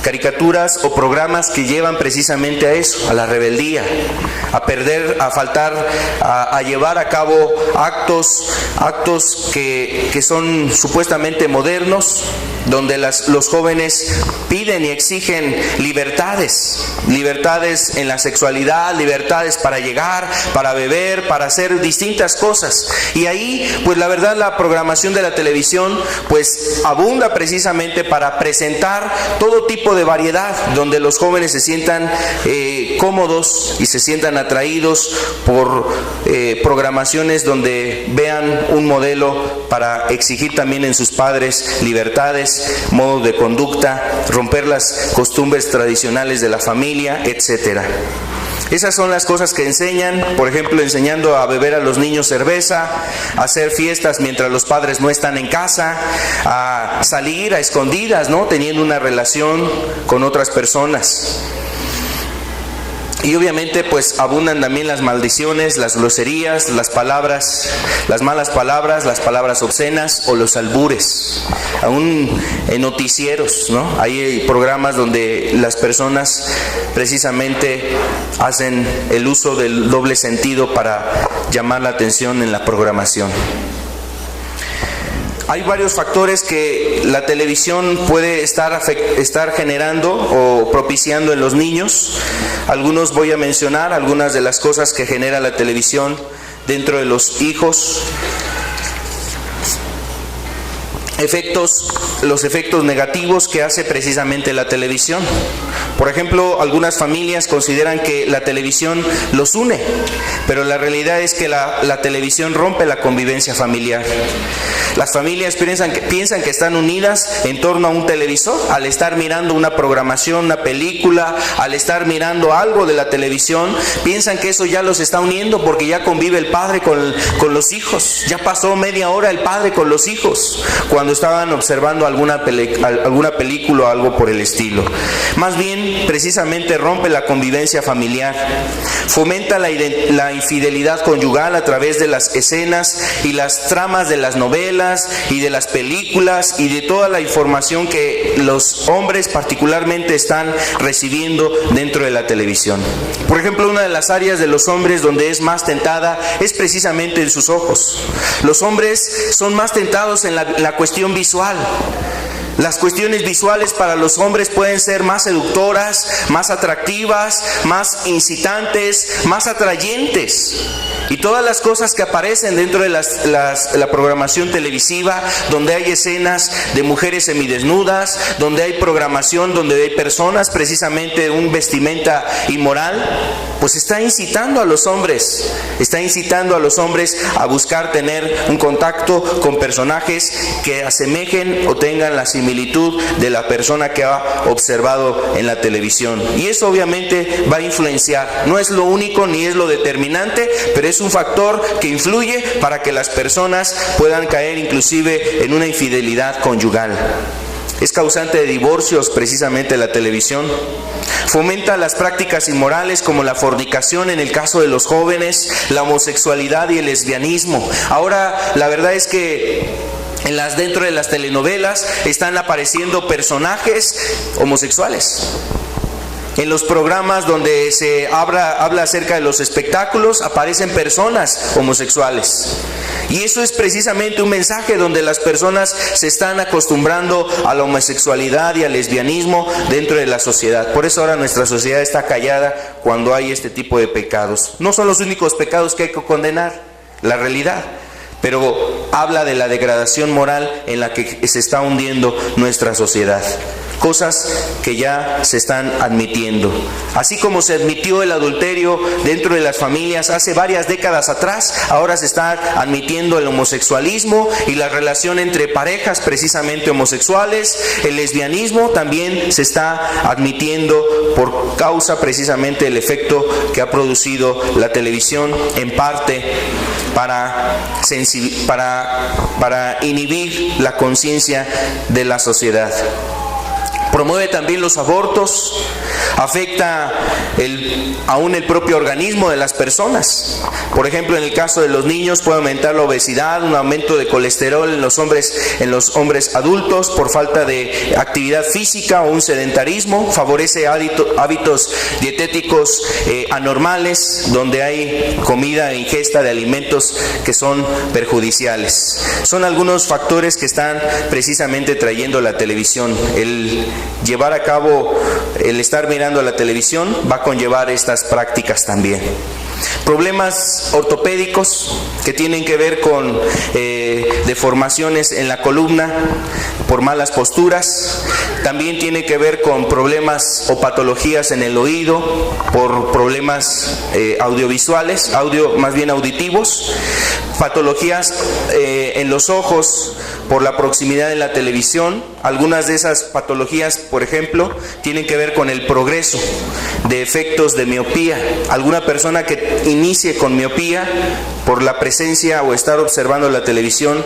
Caricaturas o programas que llevan precisamente a eso, a la rebeldía, a llevar a cabo actos que son supuestamente modernos, donde los jóvenes piden y exigen libertades en la sexualidad, libertades para llegar, para beber, para hacer distintas cosas. Y ahí, pues la verdad, la programación de la televisión pues abunda precisamente para presentar todo tipo de variedad, donde los jóvenes se sientan cómodos y se sientan atraídos por programaciones donde vean un modelo para exigir también en sus padres libertades, modos de conducta, romper las costumbres tradicionales de la familia, etcétera. Esas son las cosas que enseñan, por ejemplo, enseñando a beber a los niños cerveza, a hacer fiestas mientras los padres no están en casa, a salir a escondidas, ¿no?, teniendo una relación con otras personas. Y obviamente pues abundan también las maldiciones, las groserías, las malas palabras, las palabras obscenas o los albures. Aún en noticieros, ¿no?, hay programas donde las personas precisamente hacen el uso del doble sentido para llamar la atención en la programación. Hay varios factores que la televisión puede estar generando o propiciando en los niños. Algunos voy a mencionar, algunas de las cosas que genera la televisión dentro de los hijos. Los efectos negativos que hace precisamente la televisión. Por ejemplo, algunas familias consideran que la televisión los une, pero la realidad es que la televisión rompe la convivencia familiar. Las familias piensan que están unidas en torno a un televisor, al estar mirando una programación, una película, al estar mirando algo de la televisión, piensan que eso ya los está uniendo porque ya convive el padre con los hijos. Ya pasó media hora el padre con los hijos cuando estaban observando alguna película o algo por el estilo. Más bien, precisamente rompe la convivencia familiar, fomenta la infidelidad conyugal a través de las escenas y las tramas de las novelas y de las películas y de toda la información que los hombres particularmente están recibiendo dentro de la televisión. Por ejemplo, una de las áreas de los hombres donde es más tentada es precisamente en sus ojos. Los hombres son más tentados en la cuestión visual. Las cuestiones visuales para los hombres pueden ser más seductoras, más atractivas, más incitantes, más atrayentes. Y todas las cosas que aparecen dentro de la programación televisiva, donde hay escenas de mujeres semidesnudas, donde hay programación, donde hay personas precisamente de un vestimenta inmoral, pues está incitando a los hombres a buscar tener un contacto con personajes que asemejen o tengan la similitud de la persona que ha observado en la televisión. Y eso obviamente va a influenciar, no es lo único ni es lo determinante, pero es un factor que influye para que las personas puedan caer inclusive en una infidelidad conyugal. Es causante de divorcios precisamente la televisión. Fomenta las prácticas inmorales como la fornicación en el caso de los jóvenes, la homosexualidad y el lesbianismo. Ahora la verdad es que dentro de las telenovelas están apareciendo personajes homosexuales. En los programas donde se habla acerca de los espectáculos aparecen personas homosexuales. Y eso es precisamente un mensaje donde las personas se están acostumbrando a la homosexualidad y al lesbianismo dentro de la sociedad. Por eso ahora nuestra sociedad está callada cuando hay este tipo de pecados. No son los únicos pecados que hay que condenar, la realidad, pero habla de la degradación moral en la que se está hundiendo nuestra sociedad. Cosas que ya se están admitiendo. Así como se admitió el adulterio dentro de las familias hace varias décadas atrás, ahora se está admitiendo el homosexualismo y la relación entre parejas precisamente homosexuales. El lesbianismo también se está admitiendo por causa precisamente del efecto que ha producido la televisión, en parte para inhibir la conciencia de la sociedad. Promueve también los abortos, afecta aún el propio organismo de las personas. Por ejemplo, en el caso de los niños puede aumentar la obesidad, un aumento de colesterol en los hombres adultos por falta de actividad física o un sedentarismo. Favorece hábitos dietéticos anormales, donde hay comida e ingesta de alimentos que son perjudiciales. Son algunos factores que están precisamente trayendo la televisión. El llevar a cabo, el estar mirando la televisión va a conllevar estas prácticas también. Problemas ortopédicos que tienen que ver con deformaciones en la columna por malas posturas. También tiene que ver con problemas o patologías en el oído por problemas más bien auditivos. Patologías en los ojos por la proximidad de la televisión. Algunas de esas patologías, por ejemplo, tienen que ver con el progreso de efectos de miopía. Alguna persona que inicie con miopía por la presencia o estar observando la televisión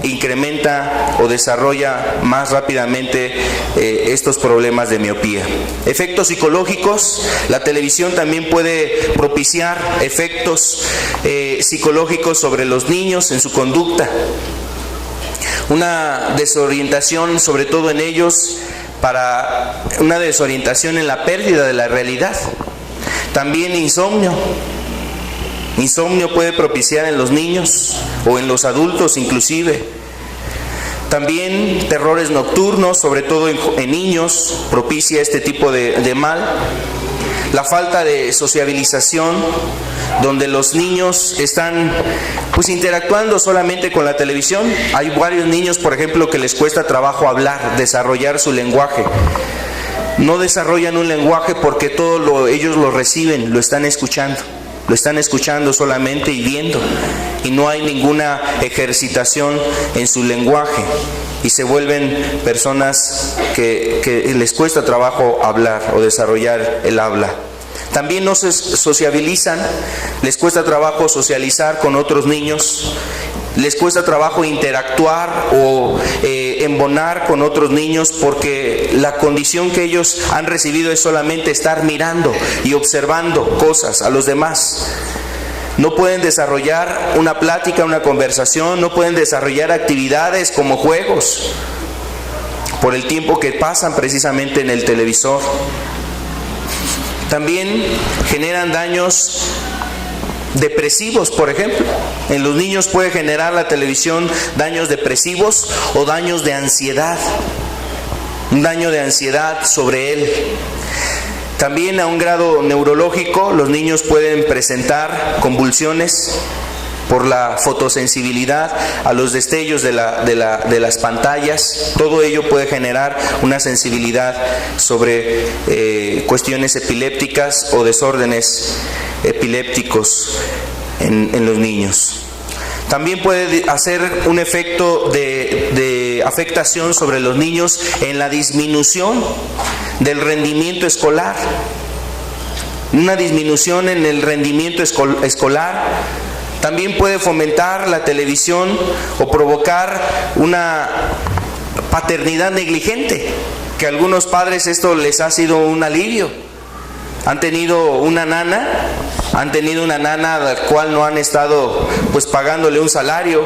incrementa o desarrolla más rápidamente estos problemas de miopía. Efectos psicológicos. La televisión también puede propiciar efectos psicológicos sobre los niños en su conducta. Una desorientación, sobre todo en ellos, para una desorientación en la pérdida de la realidad. También insomnio. Insomnio puede propiciar en los niños o en los adultos inclusive. También terrores nocturnos, sobre todo en niños, propicia este tipo de mal. La falta de sociabilización, donde los niños están interactuando solamente con la televisión. Hay varios niños, por ejemplo, que les cuesta trabajo hablar, desarrollar su lenguaje. No desarrollan un lenguaje porque ellos lo reciben, lo están escuchando solamente y viendo, y no hay ninguna ejercitación en su lenguaje y se vuelven personas que les cuesta trabajo hablar o desarrollar el habla. También no se sociabilizan, les cuesta trabajo socializar con otros niños, les cuesta trabajo interactuar o embonar con otros niños, porque la condición que ellos han recibido es solamente estar mirando y observando cosas a los demás. No pueden desarrollar una plática, una conversación, no pueden desarrollar actividades como juegos por el tiempo que pasan precisamente en el televisor. También generan daños depresivos, por ejemplo. En los niños puede generar la televisión daños depresivos o daños de ansiedad, un daño de ansiedad sobre él. También a un grado neurológico, los niños pueden presentar convulsiones por la fotosensibilidad a los destellos de las pantallas. Todo ello puede generar una sensibilidad sobre cuestiones epilépticas o desórdenes epilépticos en los niños. También puede hacer un efecto de afectación sobre los niños en la disminución del rendimiento escolar. Una disminución en el rendimiento escolar. También puede fomentar la televisión o provocar una paternidad negligente, que a algunos padres esto les ha sido un alivio. Han tenido una nana a la cual no han estado pagándole un salario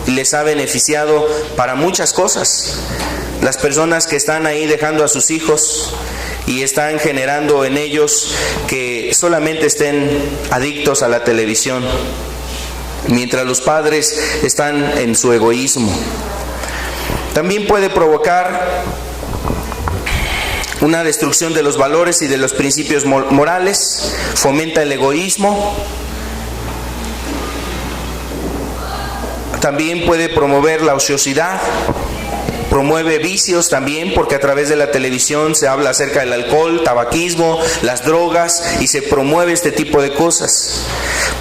y les ha beneficiado para muchas cosas. Las personas que están ahí dejando a sus hijos y están generando en ellos que solamente estén adictos a la televisión, mientras los padres están en su egoísmo. También puede provocar una destrucción de los valores y de los principios morales, fomenta el egoísmo. También puede promover la ociosidad, promueve vicios también, porque a través de la televisión se habla acerca del alcohol, tabaquismo, las drogas, y se promueve este tipo de cosas.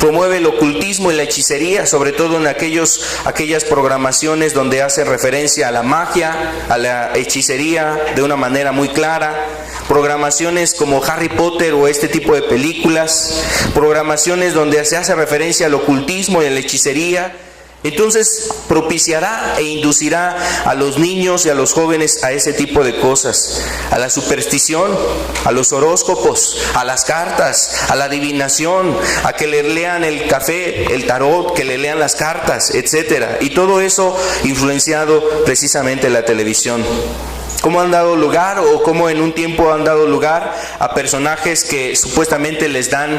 Promueve el ocultismo y la hechicería, sobre todo en aquellas programaciones donde hace referencia a la magia, a la hechicería de una manera muy clara. Programaciones como Harry Potter o este tipo de películas, programaciones donde se hace referencia al ocultismo y a la hechicería. Entonces propiciará e inducirá a los niños y a los jóvenes a ese tipo de cosas, a la superstición, a los horóscopos, a las cartas, a la adivinación, a que le lean el café, el tarot, que le lean las cartas, etcétera. Y todo eso influenciado precisamente en la televisión. Cómo han dado lugar, o cómo en un tiempo han dado lugar a personajes que supuestamente les dan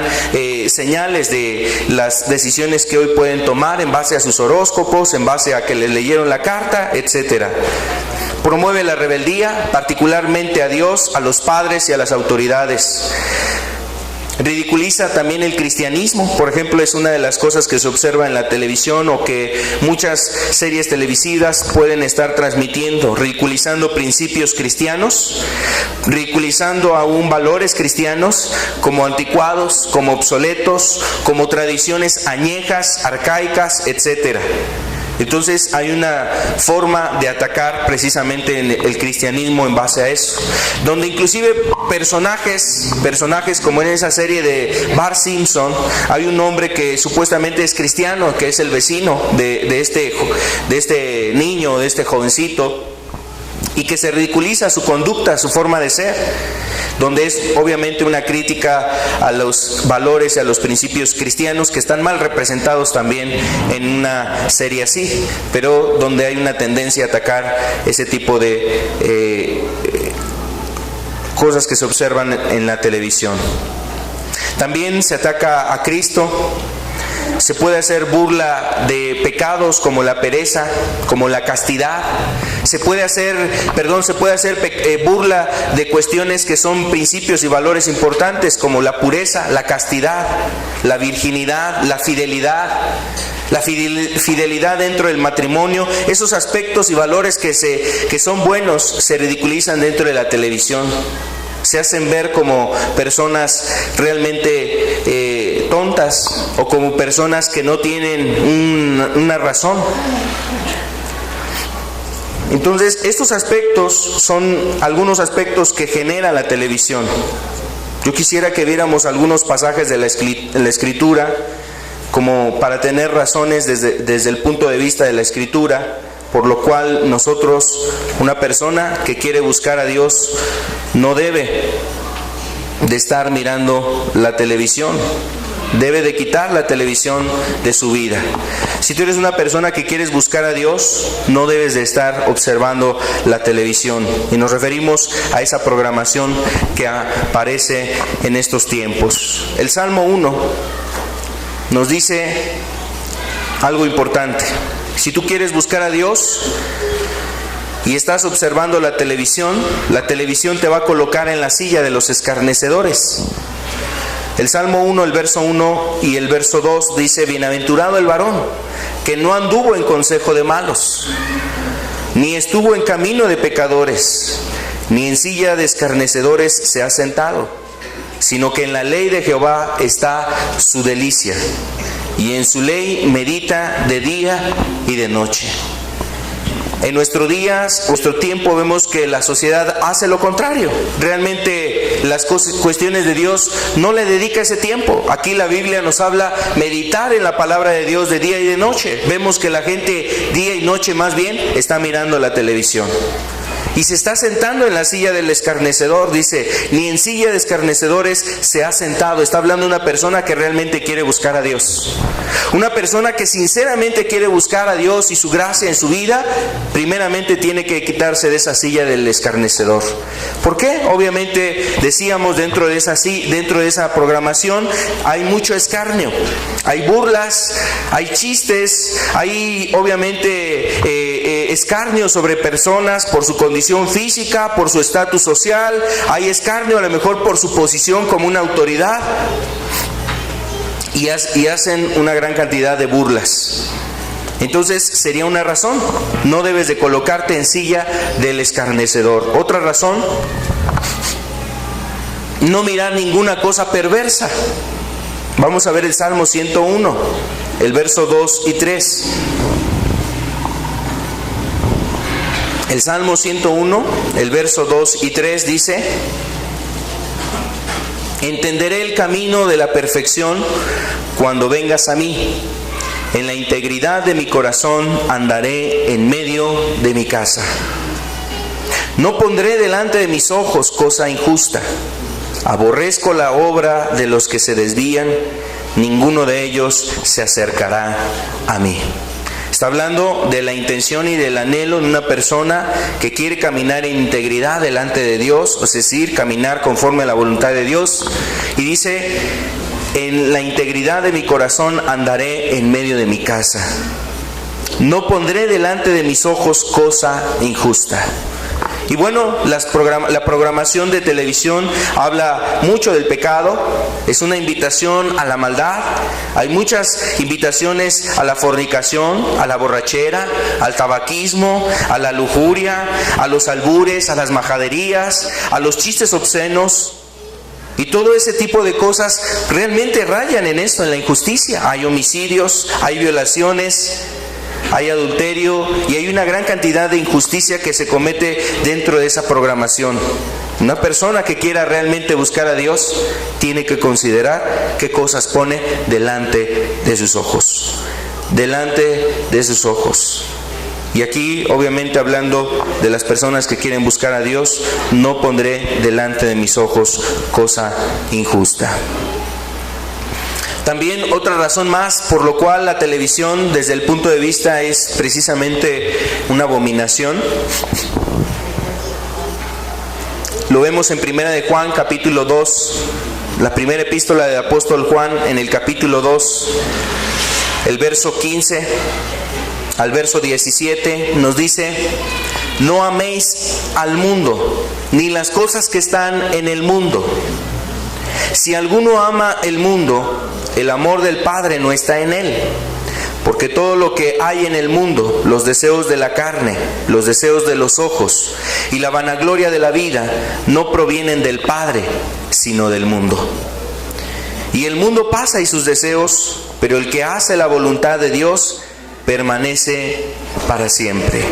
señales de las decisiones que hoy pueden tomar en base a sus horóscopos, en base a que les leyeron la carta, etcétera. Promueve la rebeldía, particularmente a Dios, a los padres y a las autoridades. Ridiculiza también el cristianismo. Por ejemplo, es una de las cosas que se observa en la televisión, o que muchas series televisivas pueden estar transmitiendo, ridiculizando principios cristianos, ridiculizando aún valores cristianos como anticuados, como obsoletos, como tradiciones añejas, arcaicas, etcétera. Entonces hay una forma de atacar precisamente el cristianismo en base a eso, donde inclusive personajes como en esa serie de Bart Simpson, hay un hombre que supuestamente es cristiano, que es el vecino de este niño, de este jovencito, y que se ridiculiza su conducta, su forma de ser, donde es obviamente una crítica a los valores y a los principios cristianos que están mal representados también en una serie así, pero donde hay una tendencia a atacar ese tipo de cosas que se observan en la televisión. También se ataca a Cristo. Se puede hacer burla de pecados como la pereza, como la castidad. Se puede hacer burla de cuestiones que son principios y valores importantes, como la pureza, la castidad, la virginidad, la fidelidad dentro del matrimonio. Esos aspectos y valores que son buenos se ridiculizan dentro de la televisión. Se hacen ver como personas realmente tontas, o como personas que no tienen una razón. Entonces, estos aspectos son algunos aspectos que genera la televisión. Yo quisiera que viéramos algunos pasajes de la Escritura, como para tener razones desde el punto de vista de la Escritura, por lo cual nosotros, una persona que quiere buscar a Dios, no debe de estar mirando la televisión, debe de quitar la televisión de su vida. Si tú eres una persona que quieres buscar a Dios, no debes de estar observando la televisión, y nos referimos a esa programación que aparece en estos tiempos. El Salmo 1 nos dice algo importante. Si tú quieres buscar a Dios y estás observando la televisión te va a colocar en la silla de los escarnecedores. El Salmo 1, el verso 1 y el verso 2 dice: bienaventurado el varón que no anduvo en consejo de malos, ni estuvo en camino de pecadores, ni en silla de escarnecedores se ha sentado, sino que en la ley de Jehová está su delicia, y en su ley medita de día y de noche. En nuestro tiempo vemos que la sociedad hace lo contrario. Realmente las cuestiones de Dios no le dedica ese tiempo. Aquí la Biblia nos habla meditar en la palabra de Dios de día y de noche. Vemos que la gente día y noche más bien está mirando la televisión. Y se está sentando en la silla del escarnecedor, dice, ni en silla de escarnecedores se ha sentado. Está hablando de una persona que realmente quiere buscar a Dios. Una persona que sinceramente quiere buscar a Dios y su gracia en su vida, primeramente tiene que quitarse de esa silla del escarnecedor. ¿Por qué? Obviamente, decíamos, dentro de esa programación hay mucho escarnio. Hay burlas, hay chistes, hay obviamente escarnio sobre personas por su condición física, por su estatus social. Hay escarnio a lo mejor por su posición como una autoridad. Y hacen una gran cantidad de burlas. Entonces sería una razón: no debes de colocarte en silla del escarnecedor. Otra razón: no mirar ninguna cosa perversa. Vamos a ver el Salmo 101, el verso 2 y 3. El Salmo 101, el verso 2 y 3 dice: entenderé el camino de la perfección cuando vengas a mí. En la integridad de mi corazón andaré en medio de mi casa. No pondré delante de mis ojos cosa injusta. Aborrezco la obra de los que se desvían. Ninguno de ellos se acercará a mí. Está hablando de la intención y del anhelo de una persona que quiere caminar en integridad delante de Dios, es decir, caminar conforme a la voluntad de Dios. Y dice: en la integridad de mi corazón andaré en medio de mi casa. No pondré delante de mis ojos cosa injusta. Y bueno, la programación de televisión habla mucho del pecado, es una invitación a la maldad. Hay muchas invitaciones a la fornicación, a la borrachera, al tabaquismo, a la lujuria, a los albures, a las majaderías, a los chistes obscenos. Y todo ese tipo de cosas realmente rayan en esto, en la injusticia. Hay homicidios, hay violaciones, hay adulterio y hay una gran cantidad de injusticia que se comete dentro de esa programación. Una persona que quiera realmente buscar a Dios tiene que considerar qué cosas pone delante de sus ojos. Delante de sus ojos. Y aquí, obviamente, hablando de las personas que quieren buscar a Dios, no pondré delante de mis ojos cosa injusta. También otra razón más por lo cual la televisión desde el punto de vista es precisamente una abominación. Lo vemos en Primera de Juan capítulo 2, la primera epístola del apóstol Juan, en el capítulo 2, el verso 15 al verso 17 nos dice: no améis al mundo, ni las cosas que están en el mundo. Si alguno ama el mundo, el amor del Padre no está en él. Porque todo lo que hay en el mundo, los deseos de la carne, los deseos de los ojos y la vanagloria de la vida, no provienen del Padre, sino del mundo. Y el mundo pasa y sus deseos, pero el que hace la voluntad de Dios permanece para siempre.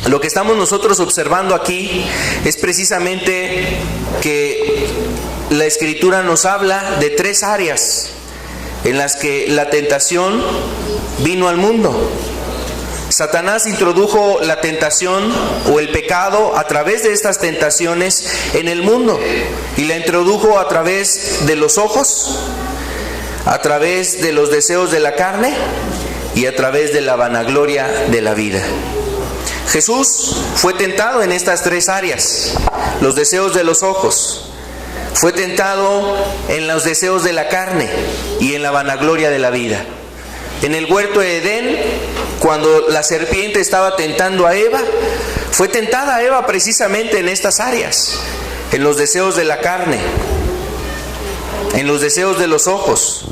Lo que estamos nosotros observando aquí es precisamente que la Escritura nos habla de tres áreas en las que la tentación vino al mundo. Satanás introdujo la tentación o el pecado a través de estas tentaciones en el mundo, y la introdujo a través de los ojos, a través de los deseos de la carne y a través de la vanagloria de la vida. Jesús fue tentado en estas tres áreas: los deseos de los ojos, fue tentado en los deseos de la carne y en la vanagloria de la vida. En el huerto de Edén, cuando la serpiente estaba tentando a Eva, fue tentada Eva precisamente en estas áreas: en los deseos de la carne, en los deseos de los ojos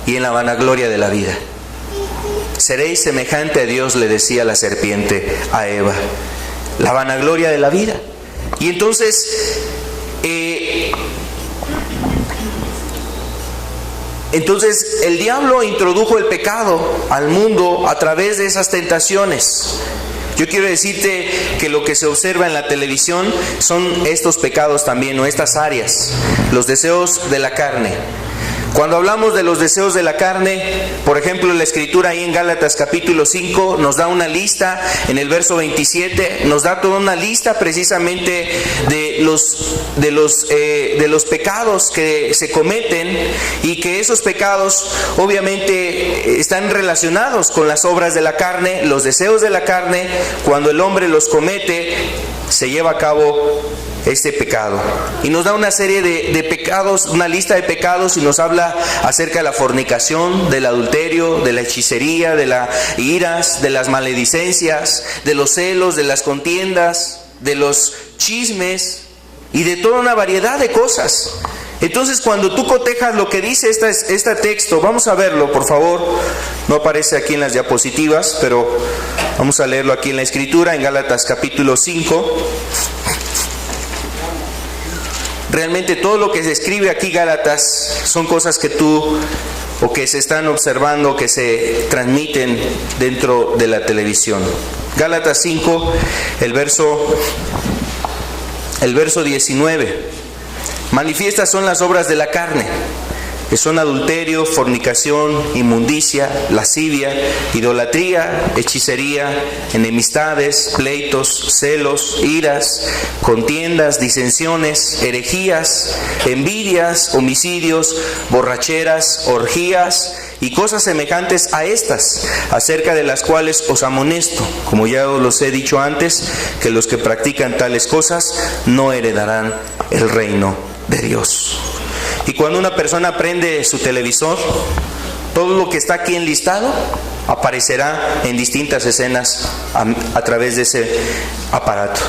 y en la vanagloria de la vida. Seréis semejante a Dios, le decía la serpiente a Eva. La vanagloria de la vida. Y entonces el diablo introdujo el pecado al mundo a través de esas tentaciones. Yo quiero decirte que lo que se observa en la televisión son estos pecados también, o estas áreas, los deseos de la carne. Cuando hablamos de los deseos de la carne, por ejemplo, la Escritura ahí en Gálatas capítulo 5 nos da una lista, en el verso 27 nos da toda una lista precisamente de los pecados que se cometen, y que esos pecados obviamente están relacionados con las obras de la carne, los deseos de la carne. Cuando el hombre los comete, se lleva a cabo este pecado. Y nos da una serie de pecados, una lista de pecados, y nos habla acerca de la fornicación, del adulterio, de la hechicería, de las iras, de las maledicencias, de los celos, de las contiendas, de los chismes y de toda una variedad de cosas. Entonces, cuando tú cotejas lo que dice este texto, vamos a verlo, por favor. No aparece aquí en las diapositivas, pero vamos a leerlo aquí en la Escritura, en Gálatas capítulo 5. Realmente todo lo que se escribe aquí, Gálatas, son cosas que tú o que se están observando, que se transmiten dentro de la televisión. Gálatas 5, el verso 19. Manifiestas son las obras de la carne, que son adulterio, fornicación, inmundicia, lascivia, idolatría, hechicería, enemistades, pleitos, celos, iras, contiendas, disensiones, herejías, envidias, homicidios, borracheras, orgías y cosas semejantes a estas, acerca de las cuales os amonesto, como ya os los he dicho antes, que los que practican tales cosas no heredarán el reino de Dios. Y cuando una persona prende su televisor, todo lo que está aquí enlistado aparecerá en distintas escenas a través de ese aparato.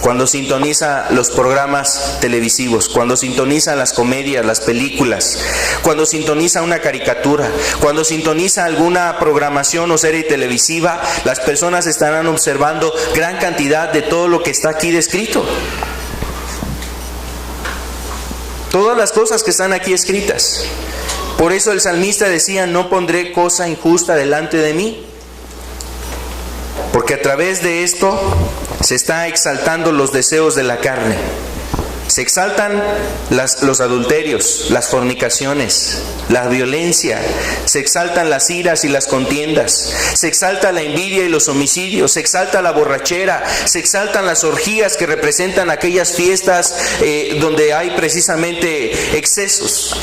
Cuando sintoniza los programas televisivos, cuando sintoniza las comedias, las películas, cuando sintoniza una caricatura, cuando sintoniza alguna programación o serie televisiva, las personas estarán observando gran cantidad de todo lo que está aquí descrito. Todas las cosas que están aquí escritas. Por eso el salmista decía: no pondré cosa injusta delante de mí. Porque a través de esto se está exaltando los deseos de la carne. Se exaltan los adulterios, las fornicaciones, la violencia, se exaltan las iras y las contiendas, se exalta la envidia y los homicidios, se exalta la borrachera, se exaltan las orgías, que representan aquellas fiestas donde hay precisamente excesos.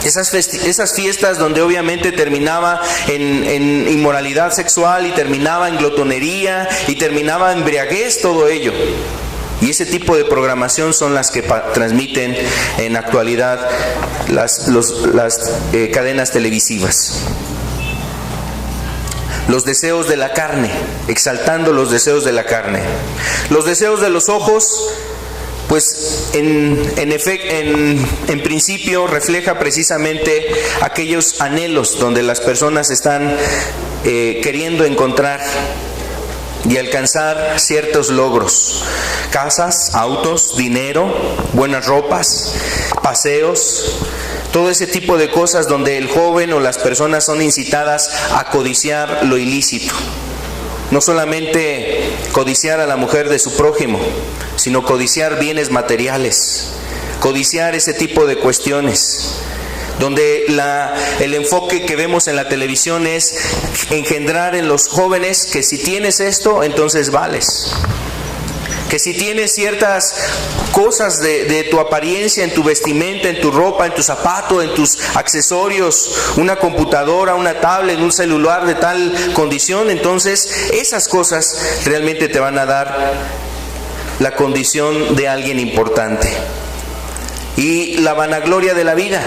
Esas fiestas donde obviamente terminaba en inmoralidad sexual, y terminaba en glotonería, y terminaba en embriaguez, todo ello. Y ese tipo de programación son las que transmiten en actualidad las cadenas televisivas. Los deseos de la carne, exaltando los deseos de la carne. Los deseos de los ojos, pues en principio refleja precisamente aquellos anhelos donde las personas están queriendo encontrar y alcanzar ciertos logros: casas, autos, dinero, buenas ropas, paseos, todo ese tipo de cosas donde el joven o las personas son incitadas a codiciar lo ilícito. No solamente codiciar a la mujer de su prójimo, sino codiciar bienes materiales, codiciar ese tipo de cuestiones, donde el enfoque que vemos en la televisión es engendrar en los jóvenes que si tienes esto, entonces vales. Que si tienes ciertas cosas de tu apariencia, en tu vestimenta, en tu ropa, en tu zapato, en tus accesorios, una computadora, una tablet, un celular de tal condición, entonces esas cosas realmente te van a dar la condición de alguien importante. Y la vanagloria de la vida,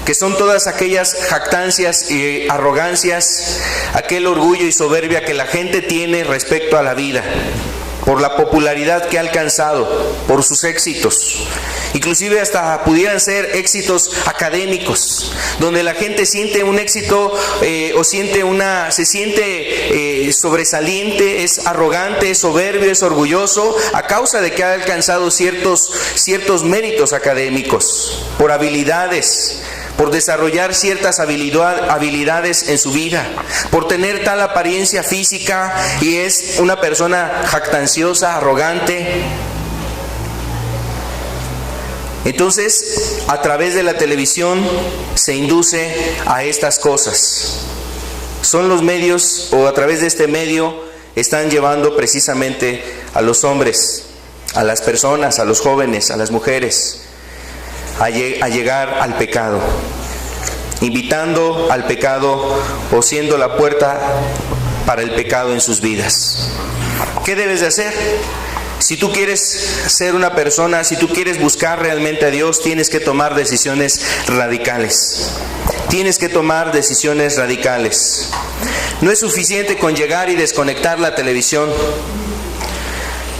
que son todas aquellas jactancias y arrogancias, aquel orgullo y soberbia que la gente tiene respecto a la vida, por la popularidad que ha alcanzado, por sus éxitos, inclusive hasta pudieran ser éxitos académicos, donde la gente siente un éxito se siente sobresaliente, es arrogante, es soberbio, es orgulloso, a causa de que ha alcanzado ciertos méritos académicos, por habilidades, por desarrollar ciertas habilidades en su vida, por tener tal apariencia física, y es una persona jactanciosa, arrogante. Entonces, a través de la televisión se induce a estas cosas. Son los medios, o a través de este medio, están llevando precisamente a los hombres, a las personas, a los jóvenes, a las mujeres, a llegar al pecado, invitando al pecado o siendo la puerta para el pecado en sus vidas. ¿Qué debes de hacer? Si tú quieres ser una persona, si tú quieres buscar realmente a Dios, tienes que tomar decisiones radicales. Tienes que tomar decisiones radicales. No es suficiente con llegar y desconectar la televisión.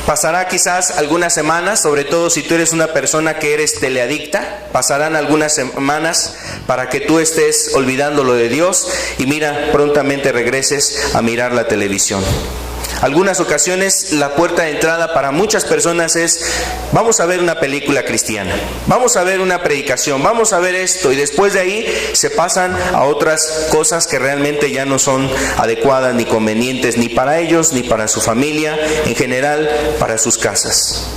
Pasará quizás algunas semanas, sobre todo si tú eres una persona que eres teleadicta, pasarán algunas semanas para que tú estés olvidando lo de Dios y mira, prontamente regreses a mirar la televisión. Algunas ocasiones la puerta de entrada para muchas personas es: vamos a ver una película cristiana, vamos a ver una predicación, vamos a ver esto, y después de ahí se pasan a otras cosas que realmente ya no son adecuadas ni convenientes ni para ellos ni para su familia, en general para sus casas.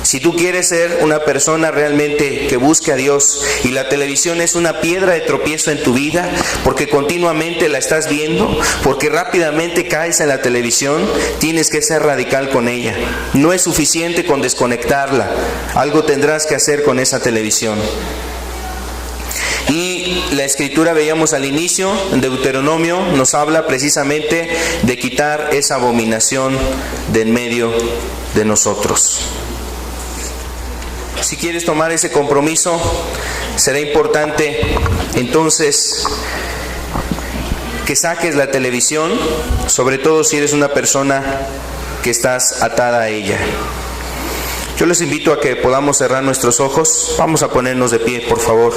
Si tú quieres ser una persona realmente que busque a Dios y la televisión es una piedra de tropiezo en tu vida, porque continuamente la estás viendo, porque rápidamente caes en la televisión, tienes que ser radical con ella. No es suficiente con desconectarla, algo tendrás que hacer con esa televisión. Y la escritura, veíamos al inicio, en Deuteronomio, nos habla precisamente de quitar esa abominación de en medio de nosotros. Si quieres tomar ese compromiso, será importante entonces que saques la televisión, sobre todo si eres una persona que estás atada a ella. Yo les invito a que podamos cerrar nuestros ojos. Vamos a ponernos de pie, por favor.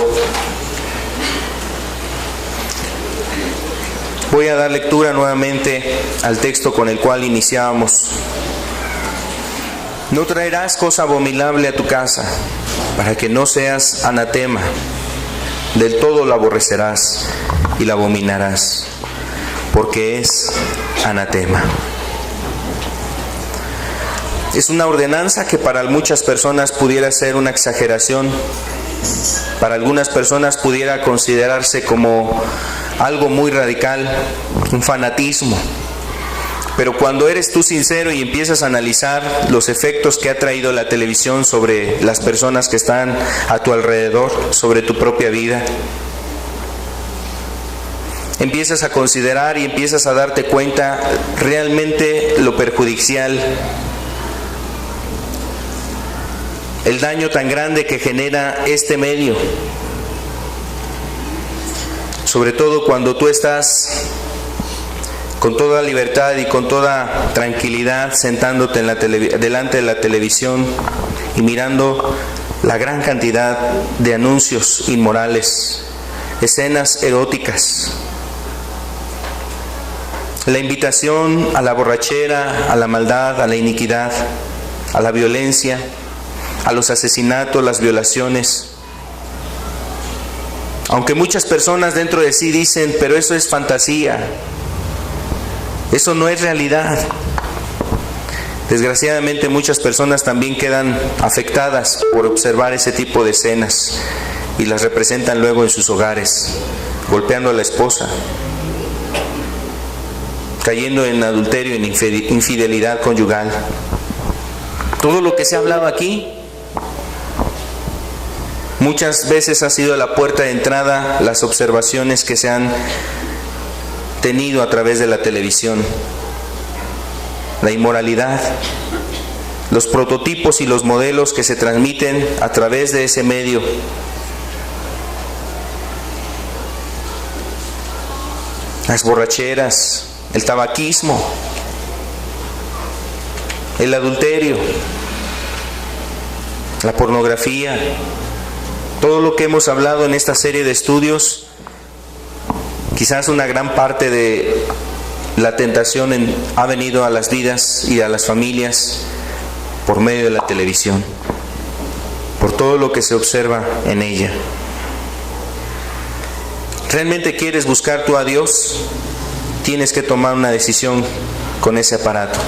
Voy a dar lectura nuevamente al texto con el cual iniciábamos. No traerás cosa abominable a tu casa, para que no seas anatema. Del todo la aborrecerás y la abominarás, porque es anatema. Es una ordenanza que para muchas personas pudiera ser una exageración, para algunas personas pudiera considerarse como algo muy radical, un fanatismo. Pero cuando eres tú sincero y empiezas a analizar los efectos que ha traído la televisión sobre las personas que están a tu alrededor, sobre tu propia vida, empiezas a considerar y empiezas a darte cuenta realmente lo perjudicial, el daño tan grande que genera este medio. Sobre todo cuando tú estás con toda libertad y con toda tranquilidad sentándote en delante de la televisión y mirando la gran cantidad de anuncios inmorales, escenas eróticas, la invitación a la borrachera, a la maldad, a la iniquidad, a la violencia, a los asesinatos, las violaciones. Aunque muchas personas dentro de sí dicen: pero eso es fantasía, eso no es realidad. Desgraciadamente muchas personas también quedan afectadas por observar ese tipo de escenas y las representan luego en sus hogares, golpeando a la esposa, cayendo en adulterio, en infidelidad conyugal. Todo lo que se ha hablado aquí muchas veces ha sido la puerta de entrada, las observaciones que se han tenido a través de la televisión, la inmoralidad, los prototipos y los modelos que se transmiten a través de ese medio. Las borracheras, el tabaquismo, el adulterio, la pornografía, todo lo que hemos hablado en esta serie de estudios. Quizás una gran parte de la tentación ha venido a las vidas y a las familias por medio de la televisión, por todo lo que se observa en ella. ¿Realmente quieres buscar tú a Dios? Tienes que tomar una decisión con ese aparato.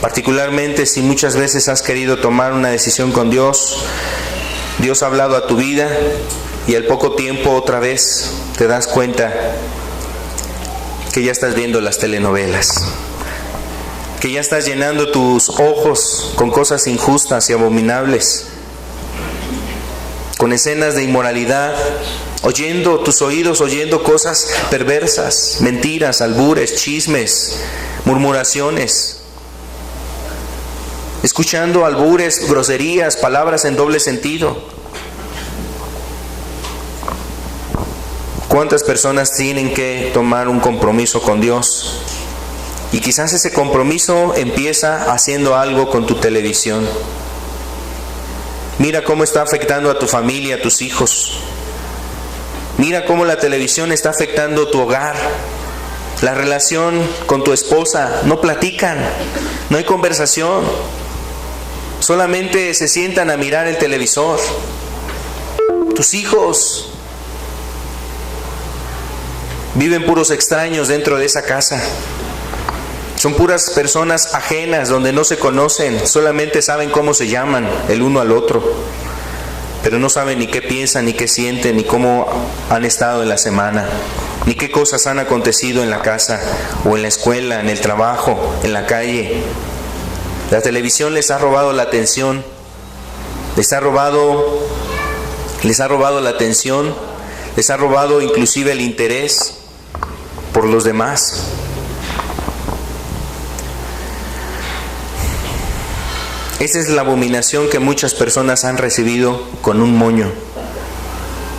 particularmente si muchas veces has querido tomar una decisión con Dios, Dios ha hablado a tu vida y al poco tiempo otra vez te das cuenta que ya estás viendo las telenovelas, que ya estás llenando tus ojos con cosas injustas y abominables, con escenas de inmoralidad, oyendo tus oídos, oyendo cosas perversas, mentiras, albures, chismes, murmuraciones, escuchando albures, groserías, palabras en doble sentido. ¿Cuántas personas tienen que tomar un compromiso con Dios? Y quizás ese compromiso empieza haciendo algo con tu televisión. Mira cómo está afectando a tu familia, a tus hijos. Mira cómo la televisión está afectando tu hogar, la relación con tu esposa. No platican, no hay conversación. Solamente se sientan a mirar el televisor. Tus hijos viven puros extraños dentro de esa casa. Son puras personas ajenas donde no se conocen, solamente saben cómo se llaman el uno al otro, pero no saben ni qué piensan, ni qué sienten, ni cómo han estado en la semana, ni qué cosas han acontecido en la casa, o en la escuela, en el trabajo, en la calle. La televisión les ha robado la atención, les ha robado la atención, les ha robado inclusive el interés por los demás. Esa es la abominación que muchas personas han recibido con un moño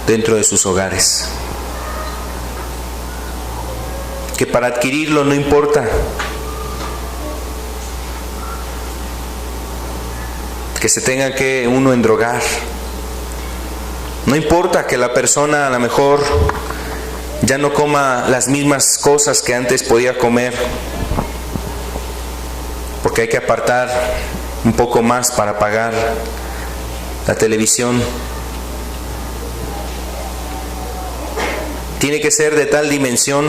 dentro de sus hogares. Que para adquirirlo no importa que se tenga que uno endrogar. No importa que la persona a lo mejor ya no coma las mismas cosas que antes podía comer, porque hay que apartar un poco más para pagar la televisión. Tiene que ser de tal dimensión,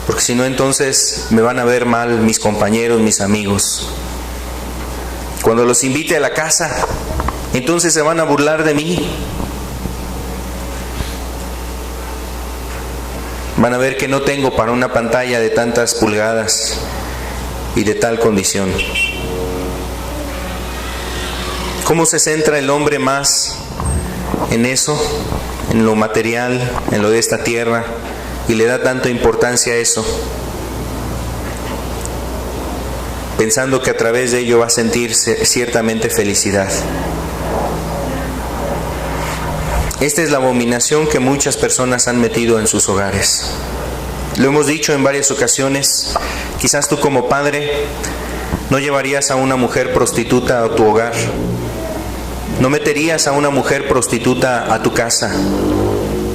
porque si no entonces me van a ver mal mis compañeros, mis amigos. Cuando los invite a la casa, entonces se van a burlar de mí. Van a ver que no tengo para una pantalla de tantas pulgadas y de tal condición. ¿Cómo se centra el hombre más en eso, en lo material, en lo de esta tierra, y le da tanta importancia a eso, pensando que a través de ello va a sentir ciertamente felicidad? Esta es la abominación que muchas personas han metido en sus hogares. Lo hemos dicho en varias ocasiones. Quizás tú como padre no llevarías a una mujer prostituta a tu hogar, no meterías a una mujer prostituta a tu casa,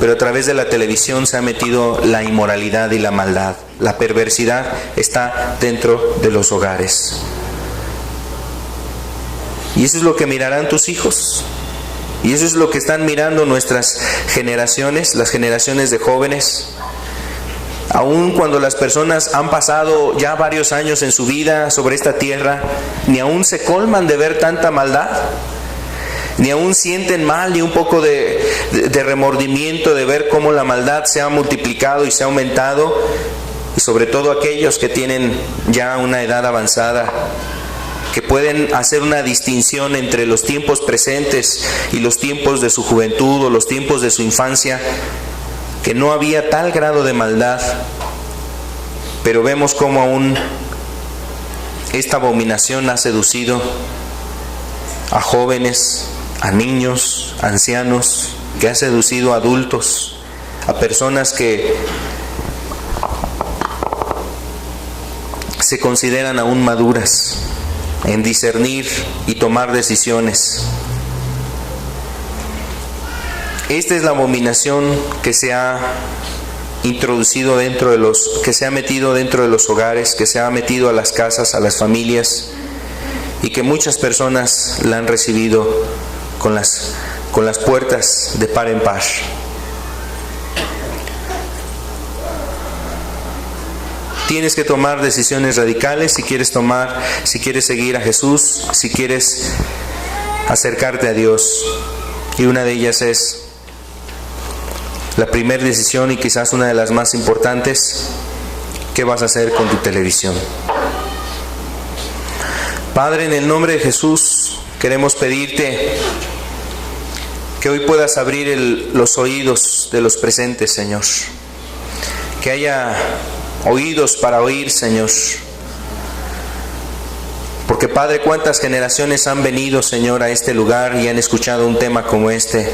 pero a través de la televisión se ha metido la inmoralidad y la maldad. La perversidad está dentro de los hogares. Y eso es lo que mirarán tus hijos. Y eso es lo que están mirando nuestras generaciones, las generaciones de jóvenes. Aun cuando las personas han pasado ya varios años en su vida sobre esta tierra, ni aún se colman de ver tanta maldad, ni aún sienten mal, ni un poco de remordimiento de ver cómo la maldad se ha multiplicado y se ha aumentado, y sobre todo aquellos que tienen ya una edad avanzada, que pueden hacer una distinción entre los tiempos presentes y los tiempos de su juventud o los tiempos de su infancia, que no había tal grado de maldad, pero vemos cómo aún esta abominación ha seducido a jóvenes, a niños, a ancianos, que ha seducido a adultos, a personas que se consideran aún maduras en discernir y tomar decisiones. Esta es la abominación que se ha introducido dentro de que se ha metido dentro de los hogares, que se ha metido a las casas, a las familias, y que muchas personas la han recibido con las puertas de par en par. Tienes que tomar decisiones radicales si quieres seguir a Jesús, si quieres acercarte a Dios. Y una de ellas es la primera decisión, y quizás una de las más importantes: ¿qué vas a hacer con tu televisión? Padre, en el nombre de Jesús, queremos pedirte que hoy puedas abrir los oídos de los presentes, Señor. Que haya oídos para oír, Señor. Porque, Padre, cuántas generaciones han venido, Señor, a este lugar y han escuchado un tema como este.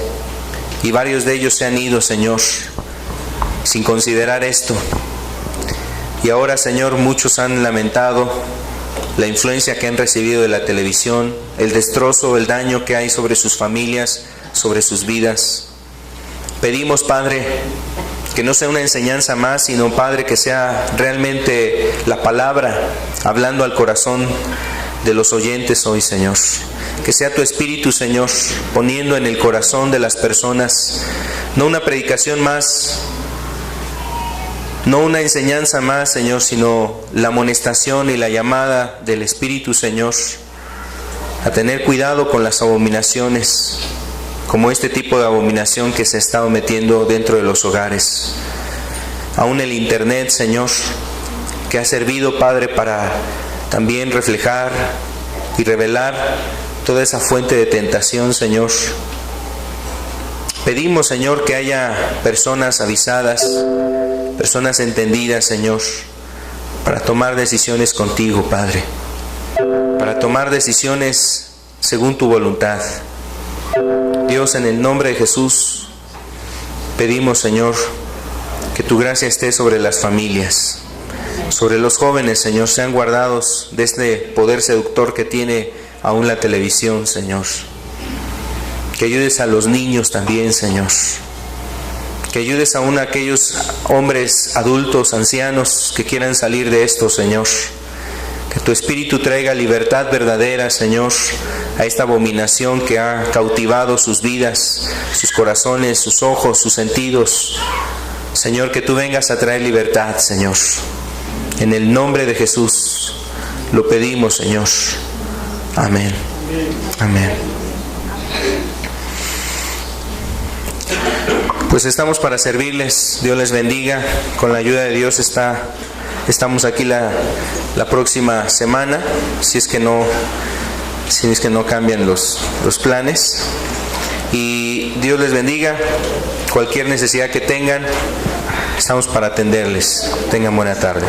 Y varios de ellos se han ido, Señor, sin considerar esto. Y ahora, Señor, muchos han lamentado la influencia que han recibido de la televisión, el destrozo, el daño que hay sobre sus familias, sobre sus vidas. Pedimos, Padre, que no sea una enseñanza más, sino, Padre, que sea realmente la palabra hablando al corazón de los oyentes hoy, Señor. Que sea tu Espíritu, Señor, poniendo en el corazón de las personas, no una predicación más, no una enseñanza más, Señor, sino la amonestación y la llamada del Espíritu, Señor, a tener cuidado con las abominaciones, como este tipo de abominación que se ha estado metiendo dentro de los hogares. Aún el Internet, Señor, que ha servido, Padre, para también reflejar y revelar toda esa fuente de tentación, Señor. Pedimos, Señor, que haya personas avisadas, personas entendidas, Señor, para tomar decisiones contigo, Padre, para tomar decisiones según tu voluntad. Dios, en el nombre de Jesús, pedimos, Señor, que tu gracia esté sobre las familias, sobre los jóvenes, Señor, sean guardados de este poder seductor que tiene aún la televisión, Señor. Que ayudes a los niños también, Señor. Que ayudes aún a aquellos hombres adultos, ancianos, que quieran salir de esto, Señor. Que tu Espíritu traiga libertad verdadera, Señor, a esta abominación que ha cautivado sus vidas, sus corazones, sus ojos, sus sentidos. Señor, que tú vengas a traer libertad, Señor. En el nombre de Jesús lo pedimos, Señor. Amén. Amén. Pues estamos para servirles. Dios les bendiga. Con la ayuda de Dios estamos aquí la próxima semana, si es que no cambian los planes. Y Dios les bendiga. Cualquier necesidad que tengan, estamos para atenderles. Tengan buena tarde.